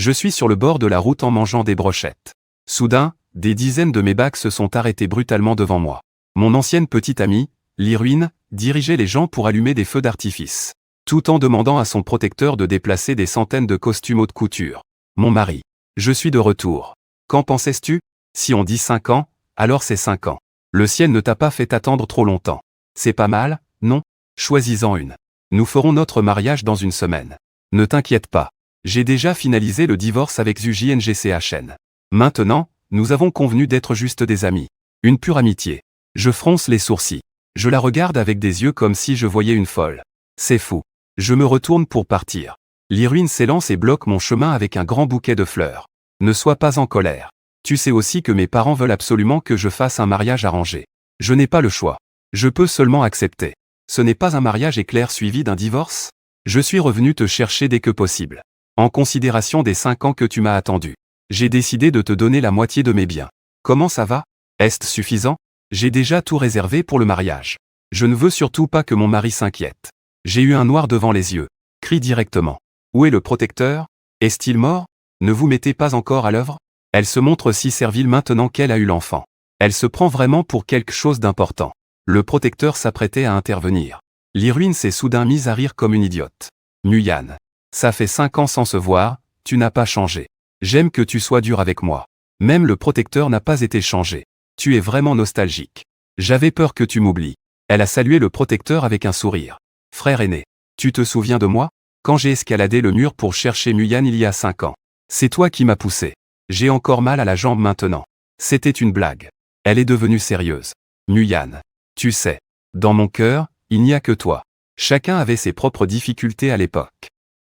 Je suis sur le bord de la route en mangeant des brochettes. Soudain, des dizaines de mes bacs se sont arrêtés brutalement devant moi. Mon ancienne petite amie, l'Héroïne, dirigeait les gens pour allumer des feux d'artifice, tout en demandant à son protecteur de déplacer des centaines de costumes haute couture. Mon mari. Je suis de retour. Qu'en pensais-tu? Si on dit 5 ans, alors c'est 5 ans. Le ciel ne t'a pas fait attendre trop longtemps. C'est pas mal, non? Choisis-en une. Nous ferons notre mariage dans une semaine. Ne t'inquiète pas. J'ai déjà finalisé le divorce avec ZUJNGCHN. Maintenant, nous avons convenu d'être juste des amis. Une pure amitié. Je fronce les sourcils. Je la regarde avec des yeux comme si je voyais une folle. C'est fou. Je me retourne pour partir. L'Héroïne s'élance et bloque mon chemin avec un grand bouquet de fleurs. Ne sois pas en colère. Tu sais aussi que mes parents veulent absolument que je fasse un mariage arrangé. Je n'ai pas le choix. Je peux seulement accepter. Ce n'est pas un mariage éclair suivi d'un divorce? Je suis revenu te chercher dès que possible. En considération des 5 ans que tu m'as attendu, j'ai décidé de te donner la moitié de mes biens. Comment ça va? Est-ce suffisant? J'ai déjà tout réservé pour le mariage. Je ne veux surtout pas que mon mari s'inquiète. J'ai eu un noir devant les yeux. Crie directement. Où est le protecteur? Est-il mort? Ne vous mettez pas encore à l'œuvre? Elle se montre si servile maintenant qu'elle a eu l'enfant. Elle se prend vraiment pour quelque chose d'important. Le protecteur s'apprêtait à intervenir. L'Héroïne s'est soudain mise à rire comme une idiote. Muyan. Ça fait 5 ans sans se voir, tu n'as pas changé. J'aime que tu sois dur avec moi. Même le protecteur n'a pas été changé. Tu es vraiment nostalgique. J'avais peur que tu m'oublies. Elle a salué le protecteur avec un sourire. Frère aîné, tu te souviens de moi? Quand j'ai escaladé le mur pour chercher Muyan il y a 5 ans. C'est toi qui m'as poussé. J'ai encore mal à la jambe maintenant. C'était une blague. Elle est devenue sérieuse. Muyan. Tu sais. Dans mon cœur, il n'y a que toi. Chacun avait ses propres difficultés à l'époque.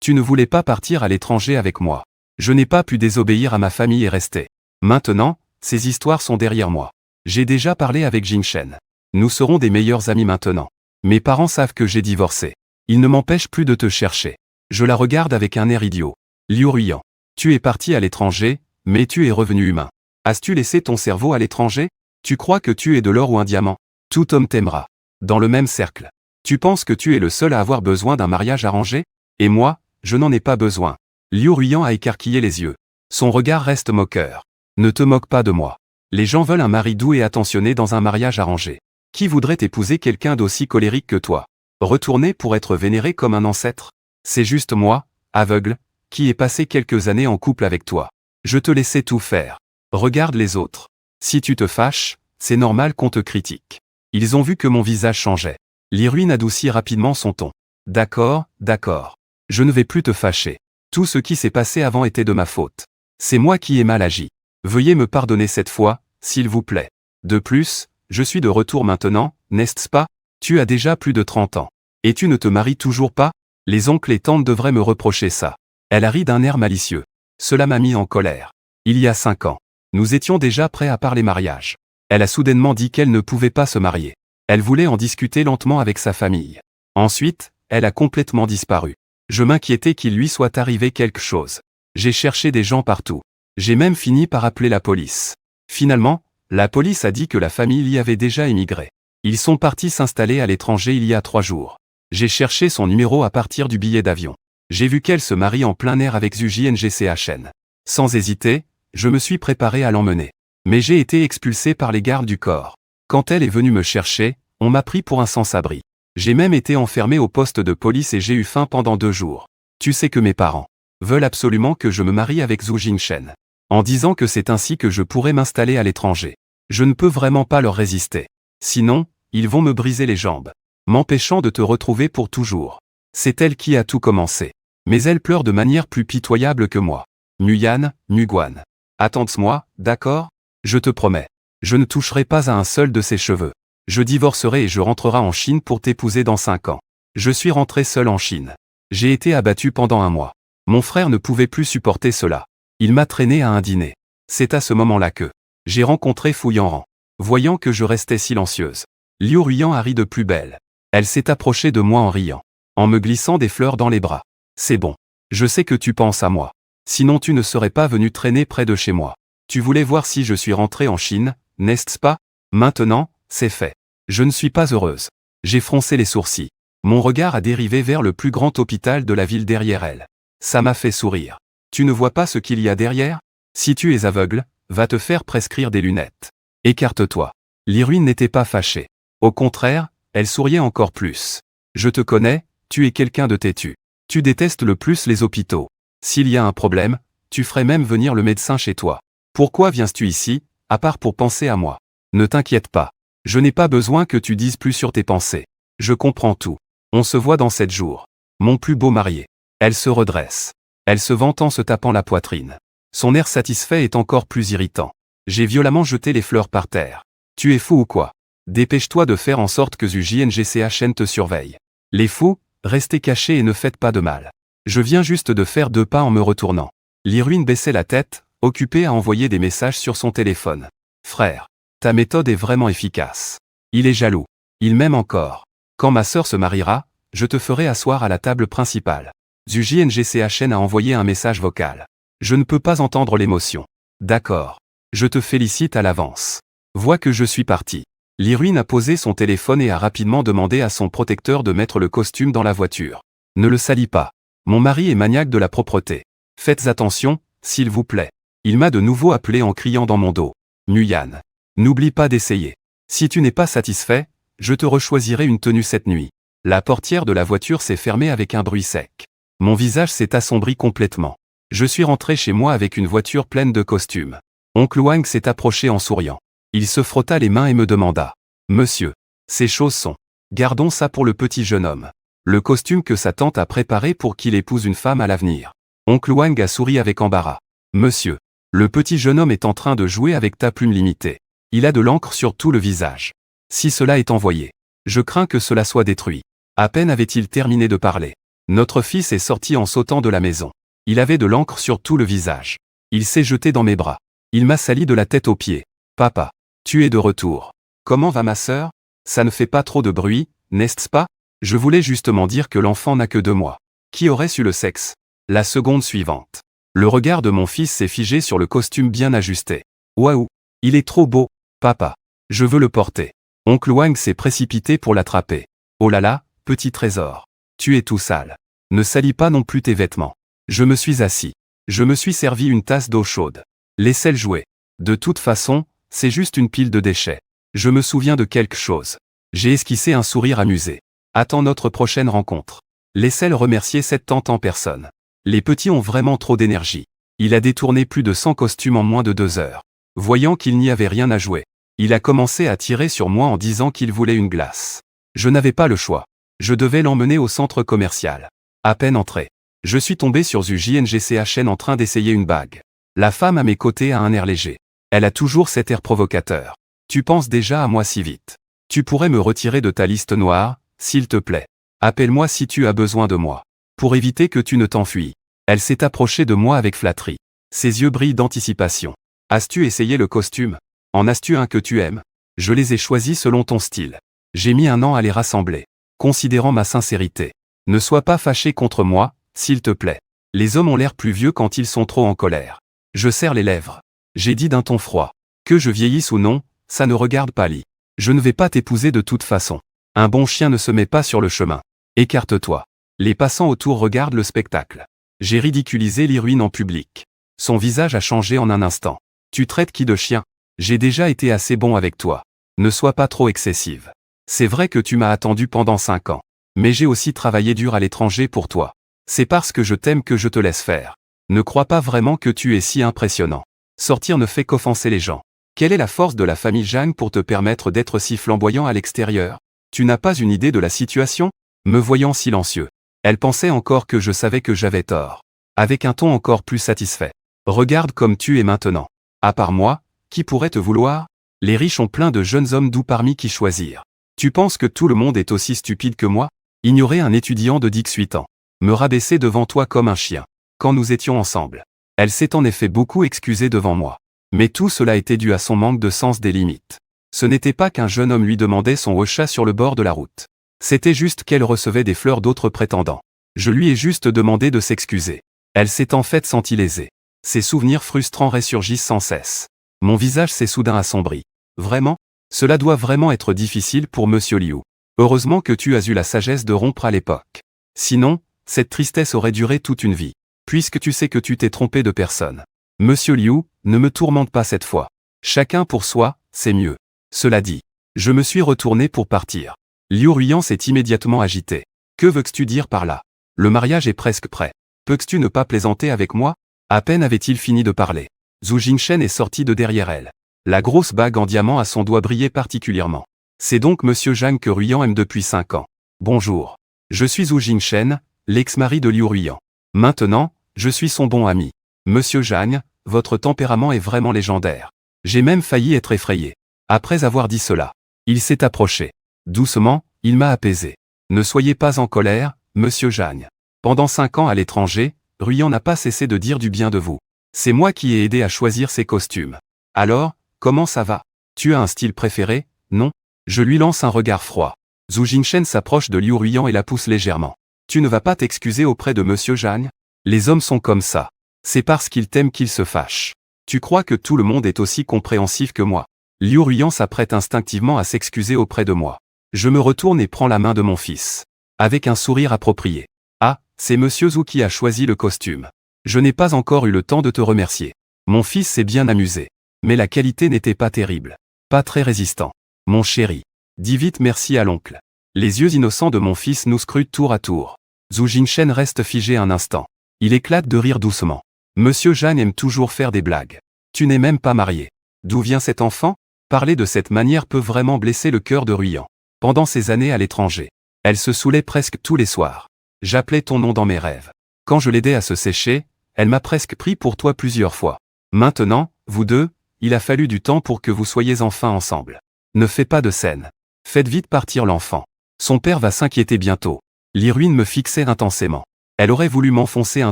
Tu ne voulais pas partir à l'étranger avec moi. Je n'ai pas pu désobéir à ma famille et rester. Maintenant, ces histoires sont derrière moi. J'ai déjà parlé avec Jingshen. Nous serons des meilleurs amis maintenant. Mes parents savent que j'ai divorcé. Ils ne m'empêchent plus de te chercher. Je la regarde avec un air idiot. Liu Ruyan. Tu es parti à l'étranger, mais tu es revenu humain. As-tu laissé ton cerveau à l'étranger? Tu crois que tu es de l'or ou un diamant? Tout homme t'aimera. Dans le même cercle. Tu penses que tu es le seul à avoir besoin d'un mariage arrangé? Et moi, je n'en ai pas besoin. Liu Ruyan a écarquillé les yeux. Son regard reste moqueur. Ne te moque pas de moi. Les gens veulent un mari doux et attentionné dans un mariage arrangé. Qui voudrait épouser quelqu'un d'aussi colérique que toi? Retourner pour être vénéré comme un ancêtre? C'est juste moi, aveugle, qui ai passé quelques années en couple avec toi. Je te laissais tout faire. Regarde les autres. Si tu te fâches, c'est normal qu'on te critique. Ils ont vu que mon visage changeait. L'Héroïne adoucit rapidement son ton. D'accord, d'accord. Je ne vais plus te fâcher. Tout ce qui s'est passé avant était de ma faute. C'est moi qui ai mal agi. Veuillez me pardonner cette fois, s'il vous plaît. De plus, je suis de retour maintenant, n'est-ce pas? Tu as déjà plus de 30 ans. Et tu ne te maries toujours pas? Les oncles et tantes devraient me reprocher ça. Elle a ri d'un air malicieux. Cela m'a mis en colère. Il y a 5 ans. Nous étions déjà prêts à parler mariage. Elle a soudainement dit qu'elle ne pouvait pas se marier. Elle voulait en discuter lentement avec sa famille. Ensuite, elle a complètement disparu. Je m'inquiétais qu'il lui soit arrivé quelque chose. J'ai cherché des gens partout. J'ai même fini par appeler la police. Finalement, la police a dit que la famille y avait déjà émigré. Ils sont partis s'installer à l'étranger il y a 3 jours. J'ai cherché son numéro à partir du billet d'avion. J'ai vu qu'elle se marie en plein air avec ZUJNGCHN. Sans hésiter, je me suis préparé à l'emmener. Mais j'ai été expulsé par les gardes du corps. Quand elle est venue me chercher, on m'a pris pour un sans-abri. J'ai même été enfermé au poste de police et j'ai eu faim pendant 2 jours. Tu sais que mes parents veulent absolument que je me marie avec Zhu Jingshen. En disant que c'est ainsi que je pourrais m'installer à l'étranger. Je ne peux vraiment pas leur résister. Sinon, ils vont me briser les jambes, m'empêchant de te retrouver pour toujours. C'est elle qui a tout commencé. Mais elle pleure de manière plus pitoyable que moi. Muyan, Muguan. Attends-moi, d'accord? Je te promets. Je ne toucherai pas à un seul de ses cheveux. Je divorcerai et je rentrerai en Chine pour t'épouser dans 5 ans. Je suis rentré seul en Chine. J'ai été abattu pendant 1 mois. Mon frère ne pouvait plus supporter cela. Il m'a traîné à un dîner. C'est à ce moment-là que j'ai rencontré Fu Yanran. Voyant que je restais silencieuse, Liu Ruyan a ri de plus belle. Elle s'est approchée de moi en riant, en me glissant des fleurs dans les bras. C'est bon. Je sais que tu penses à moi. Sinon tu ne serais pas venu traîner près de chez moi. Tu voulais voir si je suis rentré en Chine, n'est-ce pas? Maintenant, c'est fait. Je ne suis pas heureuse. J'ai froncé les sourcils. Mon regard a dérivé vers le plus grand hôpital de la ville derrière elle. Ça m'a fait sourire. Tu ne vois pas ce qu'il y a derrière? Si tu es aveugle, va te faire prescrire des lunettes. Écarte-toi. Liruine n'était pas fâchée. Au contraire, elle souriait encore plus. Je te connais, tu es quelqu'un de têtu. Tu détestes le plus les hôpitaux. S'il y a un problème, tu ferais même venir le médecin chez toi. Pourquoi viens-tu ici, à part pour penser à moi? Ne t'inquiète pas. Je n'ai pas besoin que tu dises plus sur tes pensées. Je comprends tout. On se voit dans 7 jours. Mon plus beau marié. Elle se redresse. Elle se vante en se tapant la poitrine. Son air satisfait est encore plus irritant. J'ai violemment jeté les fleurs par terre. Tu es fou ou quoi? Dépêche-toi de faire en sorte que ZUJNGCHN te surveille. Les fous, restez cachés et ne faites pas de mal. Je viens juste de faire 2 pas en me retournant. Liruine baissait la tête, occupée à envoyer des messages sur son téléphone. Frère, ta méthode est vraiment efficace. Il est jaloux. Il m'aime encore. Quand ma sœur se mariera, je te ferai asseoir à la table principale. ZUJNGCHN a envoyé un message vocal. Je ne peux pas entendre l'émotion. D'accord. Je te félicite à l'avance. Vois que je suis parti. Liruine a posé son téléphone et a rapidement demandé à son protecteur de mettre le costume dans la voiture. Ne le salis pas. Mon mari est maniaque de la propreté. Faites attention, s'il vous plaît. Il m'a de nouveau appelé en criant dans mon dos. Muyan. N'oublie pas d'essayer. Si tu n'es pas satisfait, je te rechoisirai une tenue cette nuit. La portière de la voiture s'est fermée avec un bruit sec. Mon visage s'est assombri complètement. Je suis rentré chez moi avec une voiture pleine de costumes. Oncle Wang s'est approché en souriant. Il se frotta les mains et me demanda. Monsieur, ces choses sont. Gardons ça pour le petit jeune homme. Le costume que sa tante a préparé pour qu'il épouse une femme à l'avenir. Oncle Wang a souri avec embarras. Monsieur, le petit jeune homme est en train de jouer avec ta plume limitée. Il a de l'encre sur tout le visage. Si cela est envoyé, je crains que cela soit détruit. À peine avait-il terminé de parler. Notre fils est sorti en sautant de la maison. Il avait de l'encre sur tout le visage. Il s'est jeté dans mes bras. Il m'a sali de la tête aux pieds. Papa, tu es de retour. Comment va ma sœur? Ça ne fait pas trop de bruit, n'est-ce pas? Je voulais justement dire que l'enfant n'a que 2 mois. Qui aurait su le sexe? La seconde suivante. Le regard de mon fils s'est figé sur le costume bien ajusté. Waouh, il est trop beau, papa. Je veux le porter. Oncle Wang s'est précipité pour l'attraper. Oh là là, petit trésor. Tu es tout sale. Ne salis pas non plus tes vêtements. Je me suis assis. Je me suis servi une tasse d'eau chaude. Laissez-le jouer. De toute façon, c'est juste une pile de déchets. Je me souviens de quelque chose. J'ai esquissé un sourire amusé. Attends notre prochaine rencontre. Laissez-le remercier cette tante en personne. Les petits ont vraiment trop d'énergie. Il a détourné plus de 100 costumes en moins de 2 heures. Voyant qu'il n'y avait rien à jouer, il a commencé à tirer sur moi en disant qu'il voulait une glace. Je n'avais pas le choix. Je devais l'emmener au centre commercial. À peine entré, je suis tombé sur ZUJNGCHN en train d'essayer une bague. La femme à mes côtés a un air léger. Elle a toujours cet air provocateur. Tu penses déjà à moi si vite. Tu pourrais me retirer de ta liste noire, s'il te plaît. Appelle-moi si tu as besoin de moi. Pour éviter que tu ne t'enfuis. Elle s'est approchée de moi avec flatterie. Ses yeux brillent d'anticipation. As-tu essayé le costume? En as-tu un que tu aimes? Je les ai choisis selon ton style. J'ai mis 1 an à les rassembler. Considérant ma sincérité. Ne sois pas fâché contre moi, s'il te plaît. Les hommes ont l'air plus vieux quand ils sont trop en colère. Je serre les lèvres. J'ai dit d'un ton froid. Que je vieillisse ou non, ça ne regarde pas Li. Je ne vais pas t'épouser de toute façon. Un bon chien ne se met pas sur le chemin. Écarte-toi. Les passants autour regardent le spectacle. J'ai ridiculisé Liruine en public. Son visage a changé en un instant. Tu traites qui de chien? J'ai déjà été assez bon avec toi. Ne sois pas trop excessive. C'est vrai que tu m'as attendu pendant 5 ans. Mais j'ai aussi travaillé dur à l'étranger pour toi. C'est parce que je t'aime que je te laisse faire. Ne crois pas vraiment que tu es si impressionnant. Sortir ne fait qu'offenser les gens. Quelle est la force de la famille Zhang pour te permettre d'être si flamboyant à l'extérieur? Tu n'as pas une idée de la situation? Me voyant silencieux. Elle pensait encore que je savais que j'avais tort. Avec un ton encore plus satisfait. Regarde comme tu es maintenant. À part moi, qui pourrait te vouloir? Les riches ont plein de jeunes hommes doux parmi qui choisir. Tu penses que tout le monde est aussi stupide que moi? Ignorer un étudiant de 18 ans. Me rabaisser devant toi comme un chien. Quand nous étions ensemble. Elle s'est en effet beaucoup excusée devant moi. Mais tout cela était dû à son manque de sens des limites. Ce n'était pas qu'un jeune homme lui demandait son rachat sur le bord de la route. C'était juste qu'elle recevait des fleurs d'autres prétendants. Je lui ai juste demandé de s'excuser. Elle s'est en fait sentie lésée. Ses souvenirs frustrants ressurgissent sans cesse. Mon visage s'est soudain assombri. Vraiment? Cela doit vraiment être difficile pour Monsieur Liu. Heureusement que tu as eu la sagesse de rompre à l'époque. Sinon, cette tristesse aurait duré toute une vie. Puisque tu sais que tu t'es trompé de personne. Monsieur Liu, ne me tourmente pas cette fois. Chacun pour soi, c'est mieux. Cela dit, je me suis retourné pour partir. Liu Ruiyan s'est immédiatement agité. Que veux-tu dire par là? Le mariage est presque prêt. Peux-tu ne pas plaisanter avec moi? À peine avait-il fini de parler. Zhu Jingshen est sorti de derrière elle. La grosse bague en diamant à son doigt brillait particulièrement. C'est donc Monsieur Zhang que Ruiyan aime depuis 5 ans. Bonjour. Je suis Zhu Jingshen, l'ex-mari de Liu Ruiyan. Maintenant, je suis son bon ami. Monsieur Zhang, votre tempérament est vraiment légendaire. J'ai même failli être effrayé. Après avoir dit cela, il s'est approché. Doucement, il m'a apaisé. Ne soyez pas en colère, Monsieur Zhang. Pendant 5 ans à l'étranger, Ruiyan n'a pas cessé de dire du bien de vous. C'est moi qui ai aidé à choisir ses costumes. Alors, comment ça va? Tu as un style préféré, non? Je lui lance un regard froid. Zhu Jingshen s'approche de Liu Ruiyan et la pousse légèrement. Tu ne vas pas t'excuser auprès de Monsieur Zhang? Les hommes sont comme ça. C'est parce qu'ils t'aiment qu'ils se fâchent. Tu crois que tout le monde est aussi compréhensif que moi? Liu Ruiyan s'apprête instinctivement à s'excuser auprès de moi. Je me retourne et prends la main de mon fils. Avec un sourire approprié. Ah, c'est Monsieur Zhu qui a choisi le costume. Je n'ai pas encore eu le temps de te remercier. Mon fils s'est bien amusé. Mais la qualité n'était pas terrible. Pas très résistant. Mon chéri. Dis vite merci à l'oncle. Les yeux innocents de mon fils nous scrutent tour à tour. Zhu Jingshen reste figé un instant. Il éclate de rire doucement. Monsieur Zhang aime toujours faire des blagues. Tu n'es même pas marié. D'où vient cet enfant? Parler de cette manière peut vraiment blesser le cœur de Ruiyan. Pendant ses années à l'étranger, elle se saoulait presque tous les soirs. J'appelais ton nom dans mes rêves. Quand je l'aidais à se sécher, elle m'a presque pris pour toi plusieurs fois. Maintenant, vous deux, il a fallu du temps pour que vous soyez enfin ensemble. Ne fais pas de scène. Faites vite partir l'enfant. Son père va s'inquiéter bientôt. L'Iruine me fixait intensément. Elle aurait voulu m'enfoncer un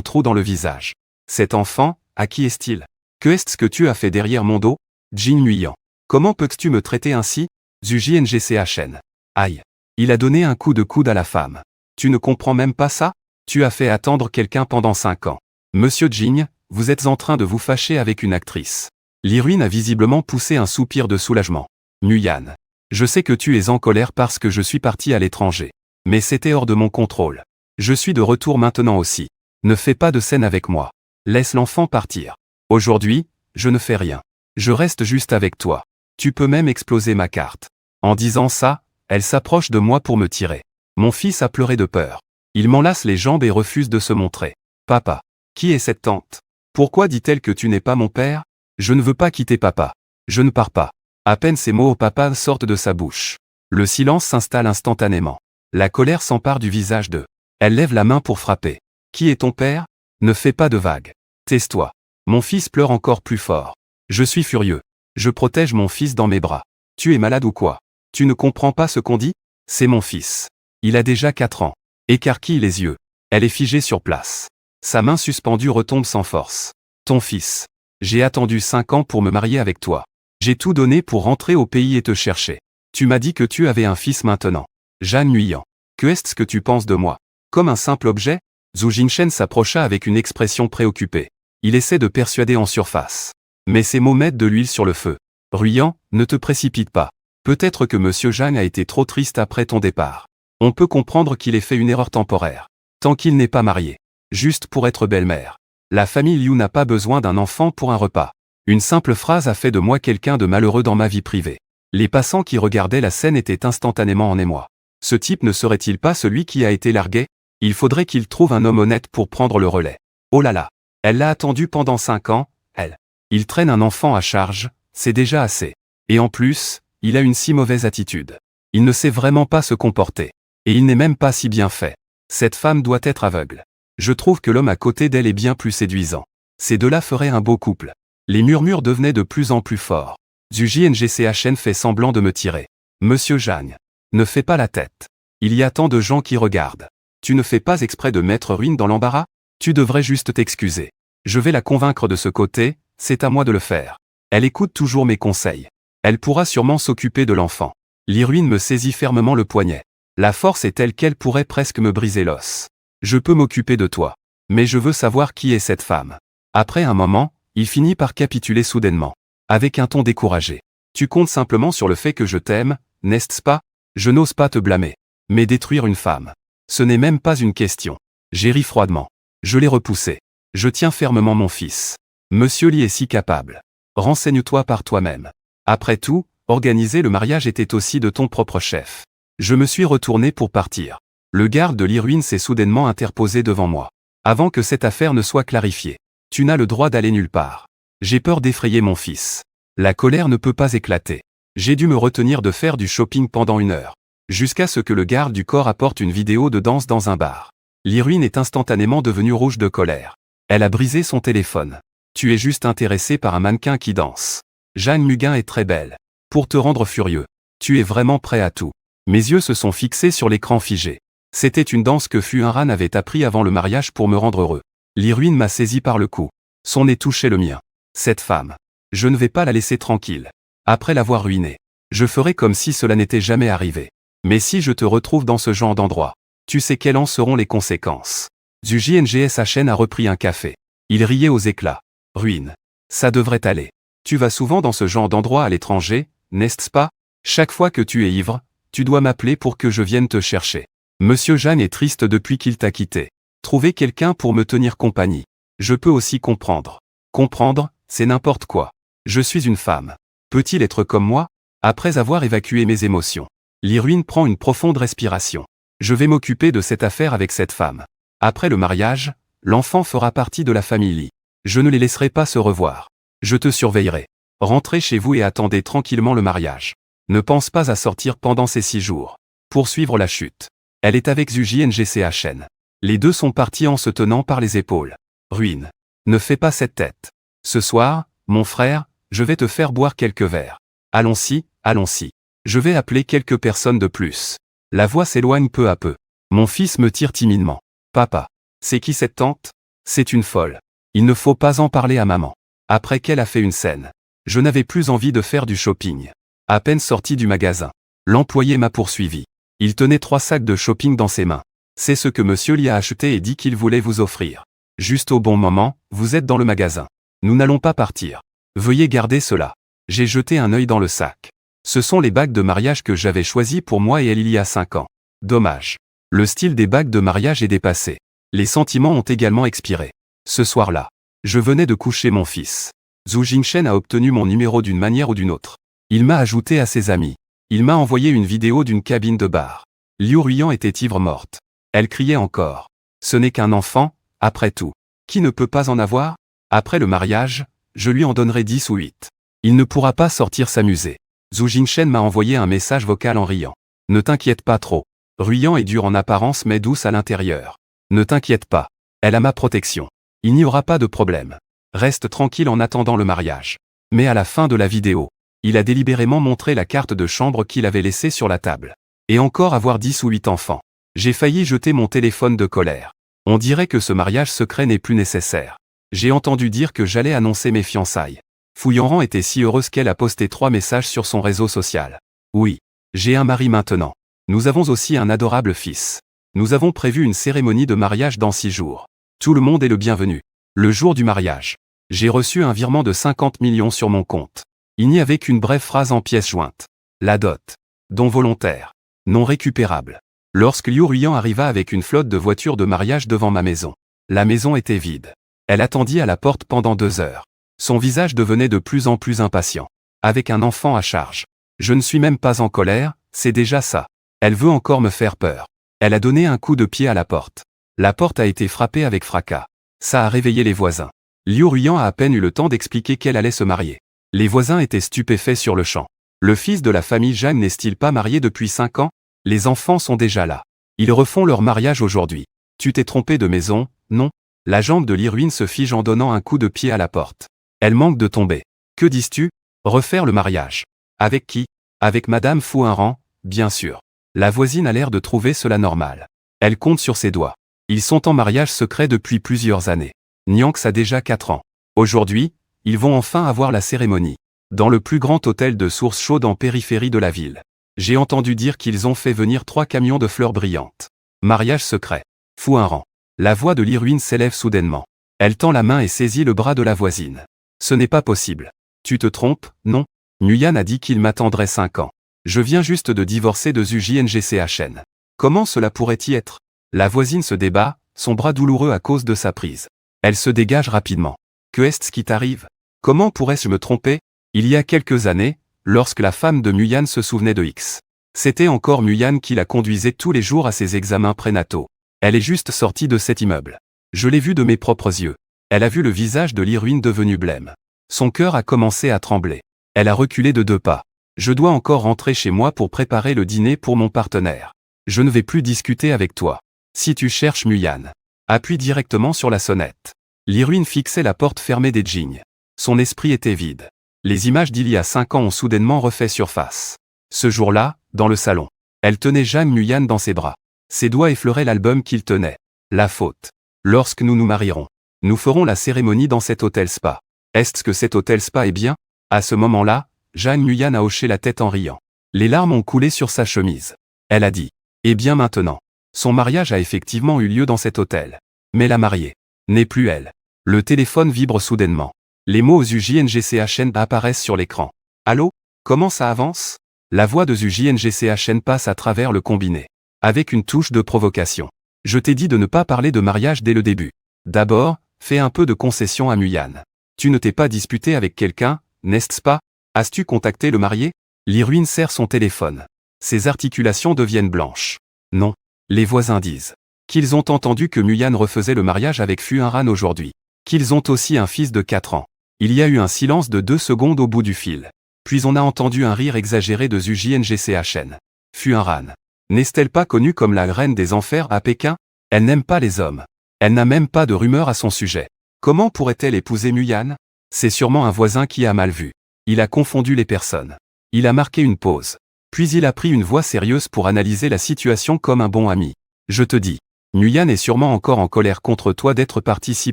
trou dans le visage. Cet enfant, à qui est-il? Que est-ce que tu as fait derrière mon dos? Jin Nguyen. Comment peux-tu me traiter ainsi? Zhu Jingshen. Aïe. Il a donné un coup de coude à la femme. Tu ne comprends même pas ça? Tu as fait attendre quelqu'un pendant 5 ans. Monsieur Jing, vous êtes en train de vous fâcher avec une actrice. L'Iruine a visiblement poussé un soupir de soulagement. Nguyen. Je sais que tu es en colère parce que je suis parti à l'étranger. Mais c'était hors de mon contrôle. Je suis de retour maintenant aussi. Ne fais pas de scène avec moi. Laisse l'enfant partir. Aujourd'hui, je ne fais rien. Je reste juste avec toi. Tu peux même exploser ma carte. En disant ça, elle s'approche de moi pour me tirer. Mon fils a pleuré de peur. Il m'enlace les jambes et refuse de se montrer. Papa. Qui est cette tante? Pourquoi dit-elle que tu n'es pas mon père? Je ne veux pas quitter papa. Je ne pars pas. À peine ces mots au papa sortent de sa bouche. Le silence s'installe instantanément. La colère s'empare du visage de. Elle lève la main pour frapper. Qui est ton père? Ne fais pas de vagues. Tais-toi. Mon fils pleure encore plus fort. Je suis furieux. Je protège mon fils dans mes bras. Tu es malade ou quoi? Tu ne comprends pas ce qu'on dit? C'est mon fils. Il a déjà 4 ans. Écarquille les yeux. Elle est figée sur place. Sa main suspendue retombe sans force. Ton fils. J'ai attendu 5 ans pour me marier avec toi. J'ai tout donné pour rentrer au pays et te chercher. Tu m'as dit que tu avais un fils maintenant. Zhang Nguyen. Que est-ce que tu penses de moi? Comme un simple objet? Zhu Jingshen s'approcha avec une expression préoccupée. Il essaie de persuader en surface. Mais ses mots mettent de l'huile sur le feu. Ruiyan, ne te précipite pas. Peut-être que Monsieur Zhang a été trop triste après ton départ. On peut comprendre qu'il ait fait une erreur temporaire. Tant qu'il n'est pas marié. Juste pour être belle-mère. La famille Liu n'a pas besoin d'un enfant pour un repas. Une simple phrase a fait de moi quelqu'un de malheureux dans ma vie privée. Les passants qui regardaient la scène étaient instantanément en émoi. Ce type ne serait-il pas celui qui a été largué? Il faudrait qu'il trouve un homme honnête pour prendre le relais. Oh là là. Elle l'a attendu pendant 5 ans, elle. Il traîne un enfant à charge, c'est déjà assez. Et en plus, il a une si mauvaise attitude. Il ne sait vraiment pas se comporter. Et il n'est même pas si bien fait. Cette femme doit être aveugle. Je trouve que l'homme à côté d'elle est bien plus séduisant. Ces deux-là feraient un beau couple. Les murmures devenaient de plus en plus forts. Zhu Jingshen fait semblant de me tirer. Monsieur Zhang. Ne fais pas la tête. Il y a tant de gens qui regardent. Tu ne fais pas exprès de mettre Ruine dans l'embarras? Tu devrais juste t'excuser. Je vais la convaincre de ce côté, c'est à moi de le faire. Elle écoute toujours mes conseils. Elle pourra sûrement s'occuper de l'enfant. L'Iruine me saisit fermement le poignet. La force est telle qu'elle pourrait presque me briser l'os. Je peux m'occuper de toi. Mais je veux savoir qui est cette femme. Après un moment, il finit par capituler soudainement. Avec un ton découragé. Tu comptes simplement sur le fait que je t'aime, n'est-ce pas? Je n'ose pas te blâmer. Mais détruire une femme. Ce n'est même pas une question. J'ai ri froidement. Je l'ai repoussé. Je tiens fermement mon fils. Monsieur Lee est si capable. Renseigne-toi par toi-même. Après tout, organiser le mariage était aussi de ton propre chef. Je me suis retourné pour partir. Le garde de l'Irwin s'est soudainement interposé devant moi. Avant que cette affaire ne soit clarifiée. Tu n'as le droit d'aller nulle part. J'ai peur d'effrayer mon fils. La colère ne peut pas éclater. J'ai dû me retenir de faire du shopping pendant 1 heure. Jusqu'à ce que le garde du corps apporte une vidéo de danse dans un bar. L'Irwin est instantanément devenue rouge de colère. Elle a brisé son téléphone. Tu es juste intéressé par un mannequin qui danse. Jeanne Muguin est très belle. Pour te rendre furieux. Tu es vraiment prêt à tout. Mes yeux se sont fixés sur l'écran figé. C'était une danse que Fuinran avait appris avant le mariage pour me rendre heureux. L'Irwin m'a saisi par le cou. Son nez touchait le mien. Cette femme. Je ne vais pas la laisser tranquille. Après l'avoir ruinée. Je ferai comme si cela n'était jamais arrivé. Mais si je te retrouve dans ce genre d'endroit, tu sais quelles en seront les conséquences. Zhu JNGSHN a repris un café. Il riait aux éclats. Ruine. Ça devrait aller. Tu vas souvent dans ce genre d'endroit à l'étranger, n'est-ce pas? Chaque fois que tu es ivre, tu dois m'appeler pour que je vienne te chercher. Monsieur Jeanne est triste depuis qu'il t'a quitté. Trouver quelqu'un pour me tenir compagnie. Je peux aussi comprendre. Comprendre, c'est n'importe quoi. Je suis une femme. Peut-il être comme moi? Après avoir évacué mes émotions, l'Irwin prend une profonde respiration. Je vais m'occuper de cette affaire avec cette femme. Après le mariage, l'enfant fera partie de la famille Lee. Je ne les laisserai pas se revoir. Je te surveillerai. Rentrez chez vous et attendez tranquillement le mariage. Ne pense pas à sortir pendant ces 6 jours. Poursuivre la chute. Elle est avec Zhu JNGCHN. Les deux sont partis en se tenant par les épaules. Ruine. Ne fais pas cette tête. Ce soir, mon frère, je vais te faire boire quelques verres. Allons-y, allons-y. Je vais appeler quelques personnes de plus. La voix s'éloigne peu à peu. Mon fils me tire timidement. Papa. C'est qui cette tante? C'est une folle. Il ne faut pas en parler à maman. Après qu'elle a fait une scène. Je n'avais plus envie de faire du shopping. À peine sorti du magasin. L'employé m'a poursuivi. Il tenait 3 sacs de shopping dans ses mains. C'est ce que monsieur Lee a acheté et dit qu'il voulait vous offrir. Juste au bon moment, vous êtes dans le magasin. Nous n'allons pas partir. Veuillez garder cela. J'ai jeté un œil dans le sac. Ce sont les bagues de mariage que j'avais choisies pour moi et elle il y a 5 ans. Dommage. Le style des bagues de mariage est dépassé. Les sentiments ont également expiré. Ce soir-là, je venais de coucher mon fils. Zhu Jingshen a obtenu mon numéro d'une manière ou d'une autre. Il m'a ajouté à ses amis. Il m'a envoyé une vidéo d'une cabine de bar. Liu Ruiyan était ivre morte. Elle criait encore. Ce n'est qu'un enfant, après tout. Qui ne peut pas en avoir? Après le mariage, je lui en donnerai 10 ou 8. Il ne pourra pas sortir s'amuser. Zhu Jingshen m'a envoyé un message vocal en riant. Ne t'inquiète pas trop. Ruiyan est dure en apparence mais douce à l'intérieur. Ne t'inquiète pas. Elle a ma protection. Il n'y aura pas de problème. Reste tranquille en attendant le mariage. Mais à la fin de la vidéo, il a délibérément montré la carte de chambre qu'il avait laissée sur la table. Et encore avoir 10 ou 8 enfants. J'ai failli jeter mon téléphone de colère. On dirait que ce mariage secret n'est plus nécessaire. J'ai entendu dire que j'allais annoncer mes fiançailles. Fuinran était si heureuse qu'elle a posté 3 messages sur son réseau social. Oui. J'ai un mari maintenant. Nous avons aussi un adorable fils. Nous avons prévu une cérémonie de mariage dans 6 jours. Tout le monde est le bienvenu. Le jour du mariage. J'ai reçu un virement de 50 millions sur mon compte. Il n'y avait qu'une brève phrase en pièces jointes. La dot. Don volontaire. Non récupérable. Lorsque Liu Ruiyan arriva avec une flotte de voitures de mariage devant ma maison. La maison était vide. Elle attendit à la porte pendant 2 heures. Son visage devenait de plus en plus impatient. Avec un enfant à charge. Je ne suis même pas en colère, c'est déjà ça. Elle veut encore me faire peur. Elle a donné un coup de pied à la porte. La porte a été frappée avec fracas. Ça a réveillé les voisins. Liu Ruiyan a à peine eu le temps d'expliquer qu'elle allait se marier. Les voisins étaient stupéfaits sur le champ. Le fils de la famille Jeanne n'est-il pas marié depuis 5 ans? Les enfants sont déjà là. Ils refont leur mariage aujourd'hui. Tu t'es trompé de maison, non? La jambe de l'Irwin se fige en donnant un coup de pied à la porte. Elle manque de tomber. Que dis-tu? Refaire le mariage. Avec qui? Avec Madame Fuinran, bien sûr. La voisine a l'air de trouver cela normal. Elle compte sur ses doigts. Ils sont en mariage secret depuis plusieurs années. Nyanx a déjà 4 ans. Aujourd'hui, ils vont enfin avoir la cérémonie. Dans le plus grand hôtel de source chaude en périphérie de la ville. J'ai entendu dire qu'ils ont fait venir 3 camions de fleurs brillantes. Mariage secret. Fuinran. La voix de l'Irwin s'élève soudainement. Elle tend la main et saisit le bras de la voisine. Ce n'est pas possible. Tu te trompes, non? Nguyen a dit qu'il m'attendrait 5 ans. Je viens juste de divorcer de Zhu JNGCHN. Comment cela pourrait y être? La voisine se débat, son bras douloureux à cause de sa prise. Elle se dégage rapidement. Que est-ce qui t'arrive? Comment pourrais-je me tromper? Il y a quelques années, lorsque la femme de Muyan se souvenait de X. C'était encore Muyan qui la conduisait tous les jours à ses examens prénataux. Elle est juste sortie de cet immeuble. Je l'ai vue de mes propres yeux. Elle a vu le visage de l'héroïne devenu blême. Son cœur a commencé à trembler. Elle a reculé de 2 pas. Je dois encore rentrer chez moi pour préparer le dîner pour mon partenaire. Je ne vais plus discuter avec toi. Si tu cherches Muyan, appuie directement sur la sonnette. L'héroïne fixait la porte fermée des Jing. Son esprit était vide. Les images d'il y a 5 ans ont soudainement refait surface. Ce jour-là, dans le salon, elle tenait Jang Muyan dans ses bras. Ses doigts effleuraient l'album qu'il tenait. La faute. Lorsque nous nous marierons, nous ferons la cérémonie dans cet hôtel spa. Est-ce que cet hôtel spa est bien? À ce moment-là, Jang Muyan a hoché la tête en riant. Les larmes ont coulé sur sa chemise. Elle a dit. Eh bien maintenant. Son mariage a effectivement eu lieu dans cet hôtel. Mais la mariée n'est plus elle. Le téléphone vibre soudainement. Les mots ZUJNGCHN apparaissent sur l'écran. Allô? Comment ça avance? La voix de ZUJNGCHN passe à travers le combiné. Avec une touche de provocation. Je t'ai dit de ne pas parler de mariage dès le début. D'abord, fais un peu de concession à Muyan. Tu ne t'es pas disputé avec quelqu'un, n'est-ce pas? As-tu contacté le marié? L'héroïne serre son téléphone. Ses articulations deviennent blanches. Non. Les voisins disent qu'ils ont entendu que Muyan refaisait le mariage avec Fuinran aujourd'hui. Qu'ils ont aussi un fils de 4 ans. Il y a eu un silence de 2 secondes au bout du fil. Puis on a entendu un rire exagéré de ZUJNGCHN. Fuinran. N'est-elle pas connue comme la reine des enfers à Pékin? Elle n'aime pas les hommes. Elle n'a même pas de rumeur à son sujet. Comment pourrait-elle épouser Muyan? C'est sûrement un voisin qui a mal vu. Il a confondu les personnes. Il a marqué une pause. Puis il a pris une voix sérieuse pour analyser la situation comme un bon ami. Je te dis, Muyan est sûrement encore en colère contre toi d'être parti si